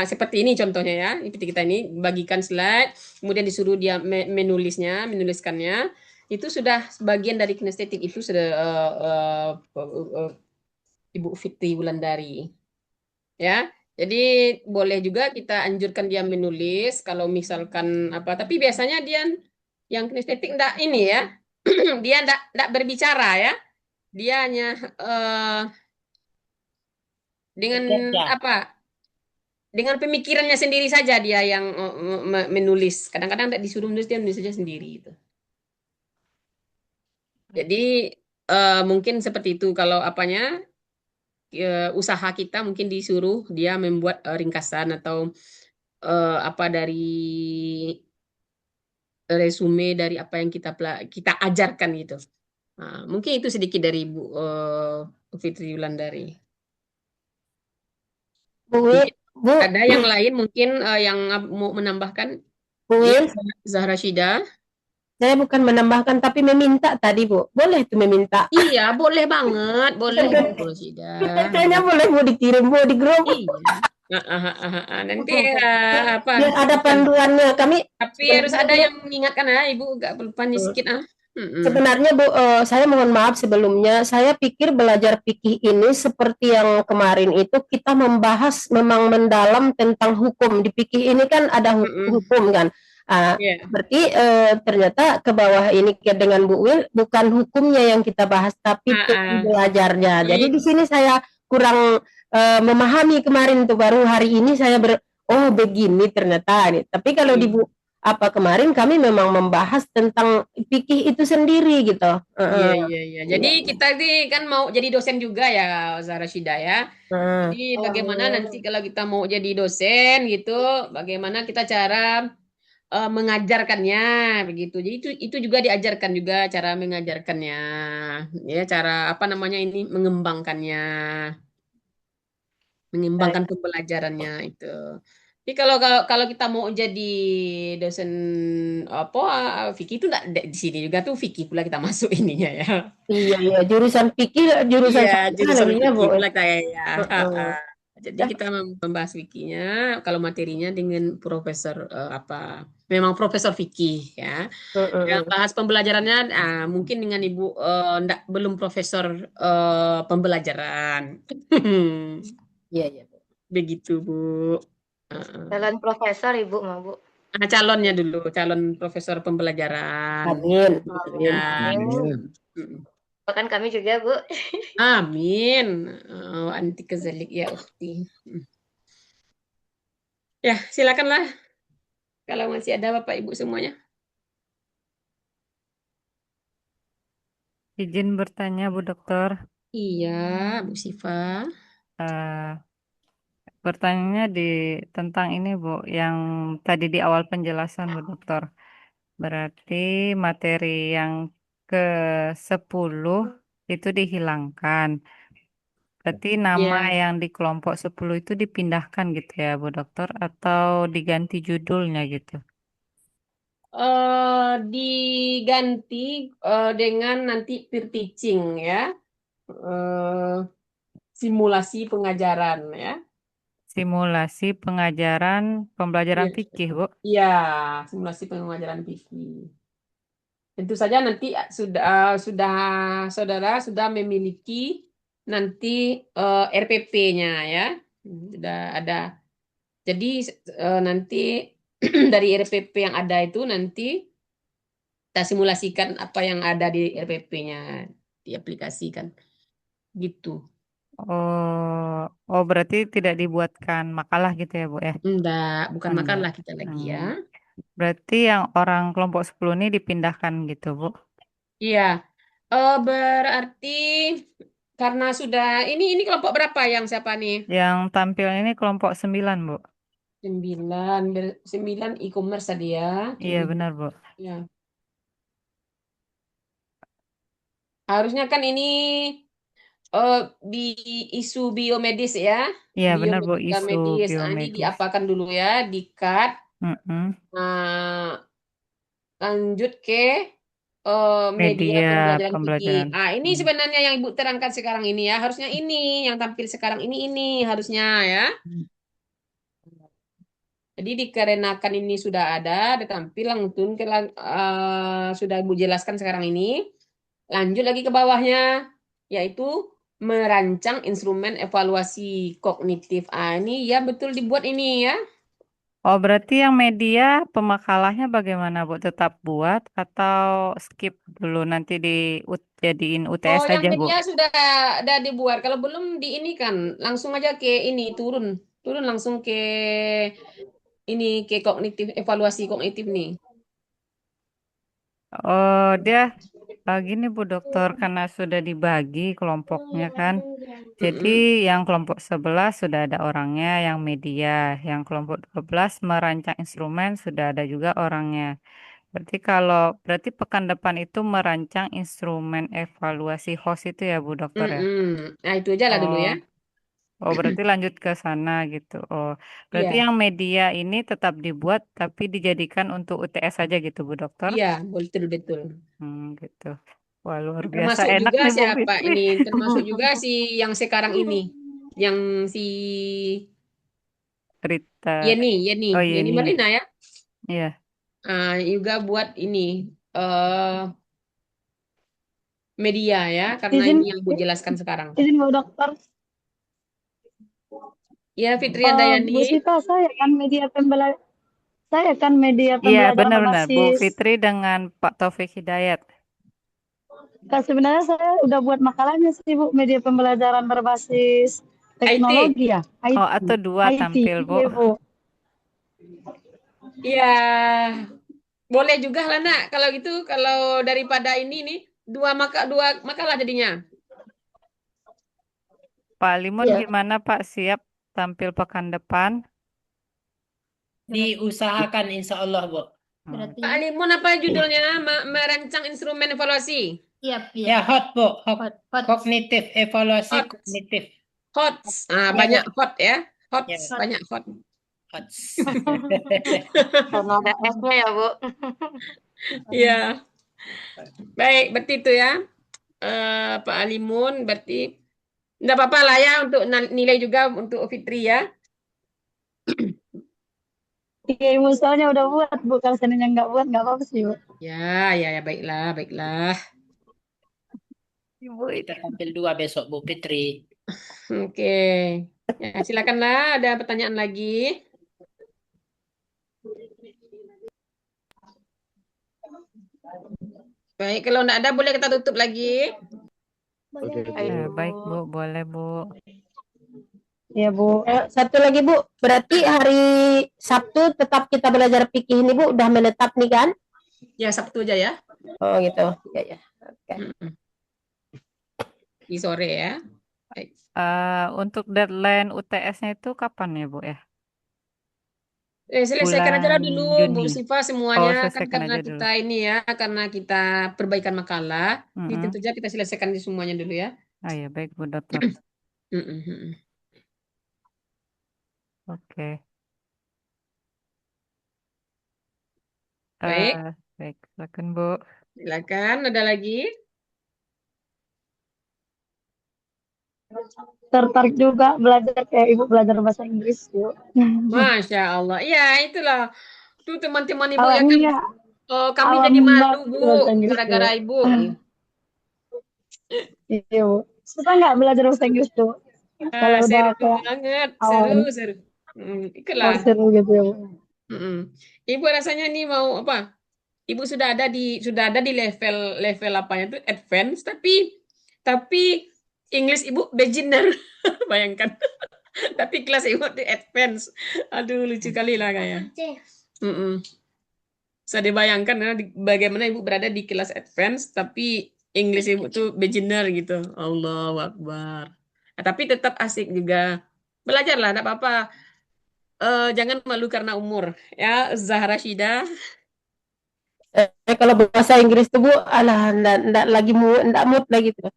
[SPEAKER 2] seperti ini contohnya ya, seperti kita ini bagikan slide, kemudian disuruh dia menuliskannya, itu sudah bagian dari kinestetik, itu sudah Ibu Fitri Wulandari ya. Jadi boleh juga kita anjurkan dia menulis kalau misalkan apa, tapi biasanya dia yang kinestetik enggak ini ya. Dia enggak berbicara ya. Dia hanya dengan apa? Dengan pemikirannya sendiri saja dia yang menulis. Kadang-kadang enggak disuruh menulis, dia menulis saja sendiri itu. Jadi mungkin seperti itu kalau apanya usaha kita mungkin disuruh dia membuat ringkasan atau apa dari resume dari apa yang kita ajarkan gitu. Mungkin itu sedikit dari Bu Fitri Wulandari.
[SPEAKER 5] Bu,
[SPEAKER 2] ada yang lain mungkin yang mau menambahkan?
[SPEAKER 5] Bu,
[SPEAKER 2] ya, Zahra Syida.
[SPEAKER 5] Saya bukan menambahkan tapi meminta tadi Bu. Boleh itu meminta.
[SPEAKER 2] Iya, boleh banget, boleh Bu Syida.
[SPEAKER 5] Kayaknya boleh Bu dikirim Bu di grup.
[SPEAKER 2] Iya. Nanti apa?
[SPEAKER 5] Biar ada panduannya kami.
[SPEAKER 2] Tapi harus ada yang mengingatkan ya, Ibu agak lupa sedikit
[SPEAKER 5] Sebenarnya Bu, saya mohon maaf sebelumnya. Saya pikir belajar fikih ini seperti yang kemarin itu kita membahas memang mendalam tentang hukum. Di fikih ini kan ada hukum kan. Berarti ternyata ke bawah ini dengan Bu Wil bukan hukumnya yang kita bahas tapi belajarnya. Jadi di sini saya kurang memahami kemarin tuh, baru hari ini saya oh begini ternyata. Tapi kalau di apa kemarin kami memang membahas tentang fikih itu sendiri gitu.
[SPEAKER 2] Iya,
[SPEAKER 5] Heeh.
[SPEAKER 2] iya, iya. Jadi kita ini kan mau jadi dosen juga ya, Ustazah Rashidah ya.
[SPEAKER 5] Nah,
[SPEAKER 2] Jadi bagaimana nanti kalau kita mau jadi dosen gitu, bagaimana kita cara mengajarkannya begitu. Jadi itu juga diajarkan juga cara mengajarkannya, ya cara apa namanya ini mengembangkan pembelajarannya itu. Tapi kalau kita mau jadi dosen apa fikih itu enggak di sini juga tuh fikih pula kita masuk ininya ya.
[SPEAKER 5] iya iya jurusan fikih jurusan
[SPEAKER 2] Iya,
[SPEAKER 5] syariah
[SPEAKER 2] jurusan
[SPEAKER 5] namanya Bu.
[SPEAKER 2] fikih pula kayaknya.
[SPEAKER 5] Heeh.
[SPEAKER 2] Jadi kita membahas fikihnya, kalau materinya dengan profesor apa? Memang profesor fikih ya. Yang
[SPEAKER 5] Heeh.
[SPEAKER 2] bahas pembelajarannya mungkin dengan Ibu belum profesor pembelajaran.
[SPEAKER 5] Iya iya Bu.
[SPEAKER 2] Begitu, Bu.
[SPEAKER 9] Calon profesor Ibu mau Bu.
[SPEAKER 2] Calonnya dulu, calon profesor pembelajaran.
[SPEAKER 5] Amin.
[SPEAKER 2] Ya.
[SPEAKER 9] Amin. Bahkan kami juga Bu.
[SPEAKER 2] Amin. Anti kezalik ya ukti. Ya, silakanlah. Kalau masih ada Bapak Ibu semuanya.
[SPEAKER 4] Izin bertanya, Bu Dokter.
[SPEAKER 2] Iya, Bu Siva.
[SPEAKER 4] Pertanyaannya tentang ini, Bu, yang tadi di awal penjelasan, Bu Dokter. Berarti materi yang ke-10 itu dihilangkan. Berarti nama
[SPEAKER 2] Ya.
[SPEAKER 4] yang di kelompok 10 itu dipindahkan gitu ya, Bu Dokter, atau diganti judulnya gitu?
[SPEAKER 2] Diganti dengan nanti peer teaching ya. Simulasi pengajaran ya.
[SPEAKER 4] Simulasi pengajaran pembelajaran
[SPEAKER 2] Iya.
[SPEAKER 4] fikih, Bu.
[SPEAKER 2] Iya, simulasi pengajaran fikih. Tentu saja nanti saudara sudah memiliki nanti RPP-nya ya. Sudah ada. Jadi nanti dari RPP yang ada itu nanti kita simulasikan apa yang ada di RPP-nya, diaplikasikan. Gitu.
[SPEAKER 4] Oh, berarti tidak dibuatkan makalah gitu ya, Bu ya?
[SPEAKER 2] Enggak, bukan
[SPEAKER 4] Enggak.
[SPEAKER 2] makalah kita lagi ya.
[SPEAKER 4] Berarti yang orang kelompok 10 ini dipindahkan gitu, Bu?
[SPEAKER 2] Iya. Berarti karena sudah ini kelompok berapa yang siapa nih?
[SPEAKER 4] Yang tampil ini kelompok 9, Bu.
[SPEAKER 2] 9 e-commerce tadi ya.
[SPEAKER 4] Iya, benar, Bu.
[SPEAKER 2] Ya. Harusnya kan ini di isu biomedis ya.
[SPEAKER 4] Iya, benar, Bu.
[SPEAKER 2] Biomedika
[SPEAKER 4] Isu
[SPEAKER 2] medis. Ini
[SPEAKER 4] biomedis.
[SPEAKER 2] diapakan dulu ya, di-cut. Lanjut ke media
[SPEAKER 4] Media
[SPEAKER 2] pembelajaran fikih.
[SPEAKER 4] pembelajaran.
[SPEAKER 2] Ini sebenarnya yang Ibu terangkan sekarang ini ya. Harusnya ini yang tampil sekarang ini harusnya ya. Jadi dikarenakan ini sudah ada, tampil langsung sudah Ibu jelaskan sekarang ini. Lanjut lagi ke bawahnya, yaitu merancang instrumen evaluasi kognitif. Ini ya betul dibuat ini ya.
[SPEAKER 4] Oh, berarti yang media pemakalahnya bagaimana, Bu? Tetap buat atau skip dulu nanti jadiin UTS
[SPEAKER 2] Yang
[SPEAKER 4] saja, Bu?
[SPEAKER 2] media sudah dibuat. Kalau belum di ini kan langsung aja ke ini turun langsung ke ini ke kognitif evaluasi kognitif nih.
[SPEAKER 4] Oh, dia gini Bu Dokter, karena sudah dibagi kelompoknya kan. Jadi yang kelompok 11 sudah ada orangnya, yang media, yang kelompok 12 merancang instrumen sudah ada juga orangnya. Berarti pekan depan itu merancang instrumen evaluasi host itu ya Bu Dokter ya?
[SPEAKER 2] Nah, itu aja lah dulu ya.
[SPEAKER 4] Oh, berarti lanjut ke sana gitu. Oh, berarti
[SPEAKER 2] Iya.
[SPEAKER 4] yang media ini tetap dibuat tapi dijadikan untuk UTS saja gitu Bu Dokter?
[SPEAKER 2] Iya, betul.
[SPEAKER 4] Gitu. Wah, luar biasa
[SPEAKER 2] Termasuk
[SPEAKER 4] enak
[SPEAKER 2] juga
[SPEAKER 4] nih Bu
[SPEAKER 2] siapa
[SPEAKER 4] Fitri.
[SPEAKER 2] ini? Termasuk juga si yang sekarang ini, yang si
[SPEAKER 4] Rita.
[SPEAKER 2] Yeni Marlina ya.
[SPEAKER 4] Iya.
[SPEAKER 2] Juga buat ini media ya, karena ini yang Bu jelaskan sekarang.
[SPEAKER 11] Izin Bu Dokter.
[SPEAKER 2] Ya, Fitri Andayani.
[SPEAKER 11] Bu Sita, saya kan media pembelajaran
[SPEAKER 4] Iya, benar-benar
[SPEAKER 11] berbasis.
[SPEAKER 4] Bu Fitri dengan Pak Taufik Hidayat.
[SPEAKER 11] Sebenarnya saya udah buat makalahnya sih Bu, media pembelajaran berbasis teknologi ya.
[SPEAKER 4] Oh, atau dua
[SPEAKER 11] IT,
[SPEAKER 4] tampil Bu.
[SPEAKER 11] iya, Bu.
[SPEAKER 2] Ya, boleh juga lah nak. Kalau gitu, kalau daripada ini nih dua makalah jadinya.
[SPEAKER 4] Pak Limun
[SPEAKER 5] Ya.
[SPEAKER 4] gimana Pak? Siap tampil pekan depan?
[SPEAKER 8] Diusahakan insya Allah, Bu.
[SPEAKER 12] Berarti
[SPEAKER 2] Pak Limun apa judulnya? Merancang instrumen evaluasi.
[SPEAKER 12] siap
[SPEAKER 8] Ya,
[SPEAKER 12] ya.
[SPEAKER 8] hot, Bu.
[SPEAKER 12] Hot.
[SPEAKER 8] Kognitif, evaluasi
[SPEAKER 2] Hot.
[SPEAKER 8] kognitif.
[SPEAKER 2] Hot.
[SPEAKER 8] Ya,
[SPEAKER 2] Banyak
[SPEAKER 8] Bu.
[SPEAKER 2] hot ya. Hot.
[SPEAKER 8] Ya.
[SPEAKER 2] Banyak hot.
[SPEAKER 8] Hot.
[SPEAKER 10] Karena ada S-nya ya, Bu.
[SPEAKER 2] Iya. Baik, berarti itu ya. Pak Alimun, berarti enggak apa-apa lah ya untuk nilai juga untuk Fitri ya.
[SPEAKER 11] Iya, Ibu soalnya udah buat, Bu. Kalau seandainya nggak buat, nggak apa-apa sih, Bu.
[SPEAKER 2] Ya, baiklah, baiklah.
[SPEAKER 4] Ibu
[SPEAKER 8] Kita tampil 2 besok, Bu Fitri.
[SPEAKER 2] Oke. Ya, silakanlah ada pertanyaan lagi. Baik, kalau enggak ada boleh kita tutup lagi.
[SPEAKER 4] Baik Bu, boleh Bu.
[SPEAKER 11] Iya, Bu.
[SPEAKER 5] Satu lagi Bu, berarti hari Sabtu tetap kita belajar fikih ini Bu, udah menetap nih kan?
[SPEAKER 2] Ya, Sabtu aja ya.
[SPEAKER 5] Oh gitu, ya. Oke.
[SPEAKER 2] Di sore ya. Baik.
[SPEAKER 4] Untuk deadline UTS-nya itu kapan ya Bu ya?
[SPEAKER 2] Selesaikan aja lah
[SPEAKER 4] Bulan
[SPEAKER 2] dulu Bu
[SPEAKER 4] Juni.
[SPEAKER 2] Siva semuanya kan
[SPEAKER 4] Selesaikan
[SPEAKER 2] karena
[SPEAKER 4] aja dulu.
[SPEAKER 2] kita ini ya, karena kita perbaikan makalah. Jadi tentu saja kita selesaikan di semuanya dulu ya.
[SPEAKER 4] Ah ya, baik Bu Dokter. Oke.
[SPEAKER 2] Baik.
[SPEAKER 4] Baik, silakan Bu.
[SPEAKER 2] Silakan, ada lagi?
[SPEAKER 11] Tertarik juga belajar kayak Ibu belajar bahasa Inggris, Bu.
[SPEAKER 2] Masya Allah. Iya, itulah. Tuh teman-teman Ibu
[SPEAKER 11] Kalau
[SPEAKER 2] ya kan.
[SPEAKER 11] enggak,
[SPEAKER 2] Kami
[SPEAKER 11] awam
[SPEAKER 2] jadi malu
[SPEAKER 11] banget
[SPEAKER 2] Bu,
[SPEAKER 11] bahasa Inggris, Bu.
[SPEAKER 2] gara-gara Ibu.
[SPEAKER 11] Iya, Bu. Susah nggak belajar bahasa Inggris, Bu? Kalau udah
[SPEAKER 2] Seru
[SPEAKER 11] kayak
[SPEAKER 2] banget,
[SPEAKER 11] awam.
[SPEAKER 2] seru.
[SPEAKER 11] Oh,
[SPEAKER 2] Itulah.
[SPEAKER 11] seru gitu ya, Bu.
[SPEAKER 2] Ibu rasanya nih mau apa? Ibu sudah ada di level apanya tuh advance, tapi English Ibu beginner. Bayangkan. Tapi kelas Ibu tuh advance. Aduh, lucu kali lah kayak. Bisa dibayangkan ya, bagaimana Ibu berada di kelas advance, tapi English Ibu tuh beginner gitu. Allahu Akbar. Tapi tetap asik juga. Belajarlah, enggak apa-apa. Jangan malu karena umur. Ya, Zahra Syida.
[SPEAKER 5] Kalau bahasa Inggris tuh Bu, alah enggak lagi enggak mood lagi tuh.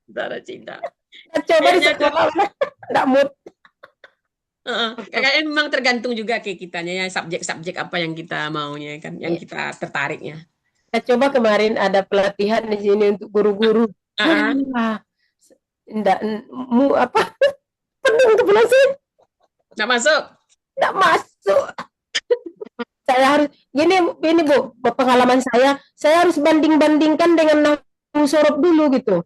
[SPEAKER 2] Zahra Syida.
[SPEAKER 5] Coba di sekolah enggak mood.
[SPEAKER 2] Kayaknya memang tergantung juga kayak kitanya ya, subjek-subjek apa yang kita maunya kan, yang kita tertariknya.
[SPEAKER 5] Coba kemarin ada pelatihan di sini untuk guru-guru. Enggak apa? Penuh untuk pelatihan.
[SPEAKER 2] Enggak masuk.
[SPEAKER 5] Enggak masuk. Saya harus ini Bu, pengalaman saya harus banding-bandingkan dengan nahwu sorof dulu gitu.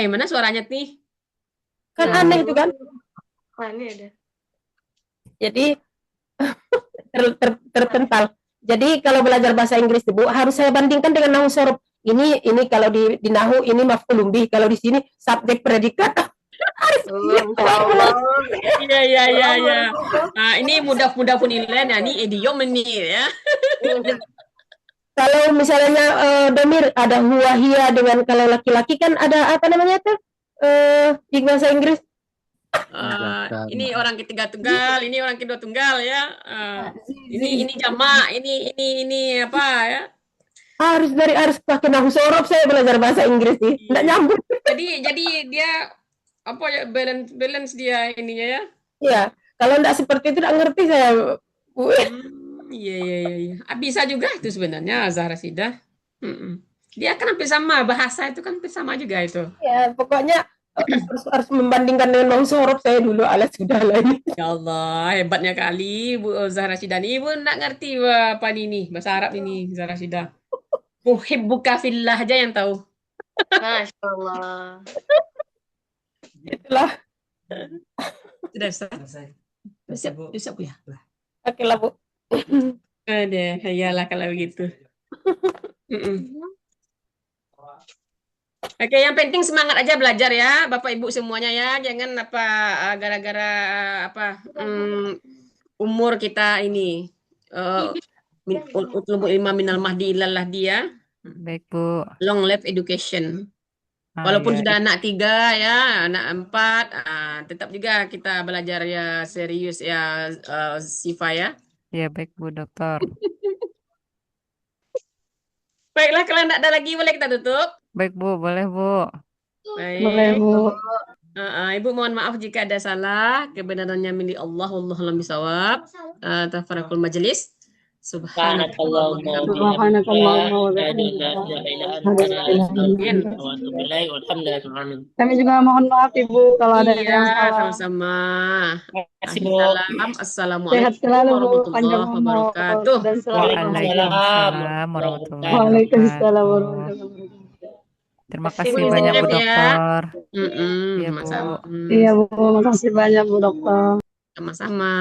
[SPEAKER 2] Mana suaranya nih?
[SPEAKER 5] Kan aneh itu kan?
[SPEAKER 10] Ini ada.
[SPEAKER 5] Jadi terpental. Jadi kalau belajar bahasa Inggris Bu, harus saya bandingkan dengan nahwu sorof. Ini kalau di nahwu ini maf'ulun bih, kalau di sini subjek predikat.
[SPEAKER 2] Iya. Ini mudah-mudah punilan ya, ini idiom ini ya.
[SPEAKER 5] Kalau misalnya domir ada huwa hiya, dengan kalau laki-laki kan ada apa namanya tuh di bahasa Inggris.
[SPEAKER 2] Ini orang ketiga tunggal, ini orang kedua tunggal ya. Ini jamak, ini apa ya?
[SPEAKER 5] Harus pakai nahwu sorof saya belajar bahasa Inggris nih. Enggak nyambung.
[SPEAKER 2] Jadi dia apa ya, balance dia ininya ya?
[SPEAKER 5] Iya, kalau enggak seperti itu enggak ngerti saya.
[SPEAKER 2] Iya. Bisa juga itu sebenarnya Zahra Syida. Dia kan hampir sama, bahasa itu kan hampir sama juga itu.
[SPEAKER 5] Ya, pokoknya harus membandingkan dengan nahwu sorof saya dulu, alas sudah lah ini.
[SPEAKER 2] Ya Allah, hebatnya kali Bu Zahra Syida. Ibu enggak ngerti apa ini bahasa Arab ini Zahra Syida. Uhibbuka fillah aja yang tahu.
[SPEAKER 10] Masya Allah.
[SPEAKER 5] Itulah.
[SPEAKER 2] Sudah selesai. Bisa Bu ya?
[SPEAKER 5] Oke lah Bu.
[SPEAKER 2] Ada, iyalah kalau begitu. Oke, yang penting semangat aja belajar ya, Bapak Ibu semuanya ya. Jangan apa gara-gara apa umur kita ini utlubul ilma minal mahdi ilal lahdi ya.
[SPEAKER 4] Baik, Bu.
[SPEAKER 2] Long life education.
[SPEAKER 4] Ah,
[SPEAKER 2] Walaupun
[SPEAKER 4] ya.
[SPEAKER 2] sudah anak 3 ya, anak 4, tetap juga kita belajar ya serius ya, Siva ya.
[SPEAKER 4] Ya, baik, Bu Dokter.
[SPEAKER 2] Baiklah, kalau tidak ada lagi boleh kita tutup.
[SPEAKER 4] Baik, Bu. Boleh, Bu.
[SPEAKER 11] Boleh,
[SPEAKER 2] Baik.
[SPEAKER 11] Bu.
[SPEAKER 2] Ibu mohon maaf jika ada salah, kebenarannya milik Allah, wallahu a'lam bishawab. Tafarakul majelis. Subhanakallahumma
[SPEAKER 11] Subhanakallahumma wa Kami juga mohon maaf Ibu kalau ada yang
[SPEAKER 2] Iya,
[SPEAKER 11] salah.
[SPEAKER 2] sama-sama.
[SPEAKER 8] Kasih, Bu.
[SPEAKER 2] Assalamualaikum
[SPEAKER 11] Sehat selalu Bu,
[SPEAKER 2] warahmatullahi
[SPEAKER 11] panjang umur
[SPEAKER 2] wabarakatuh.
[SPEAKER 11] dan selalu
[SPEAKER 4] Waalaikumsalam warahmatullahi
[SPEAKER 11] Waalaikumsalam
[SPEAKER 4] wabarakatuh.
[SPEAKER 11] warahmatullahi wabarakatuh.
[SPEAKER 4] Terima
[SPEAKER 2] Kasih,
[SPEAKER 4] kasih
[SPEAKER 2] Bu.
[SPEAKER 4] banyak, Bu
[SPEAKER 2] Ya.
[SPEAKER 4] Dokter. Iya, Bu.
[SPEAKER 2] Sama-sama.
[SPEAKER 11] Iya Bu, makasih banyak Bu Dokter.
[SPEAKER 2] Sama-sama.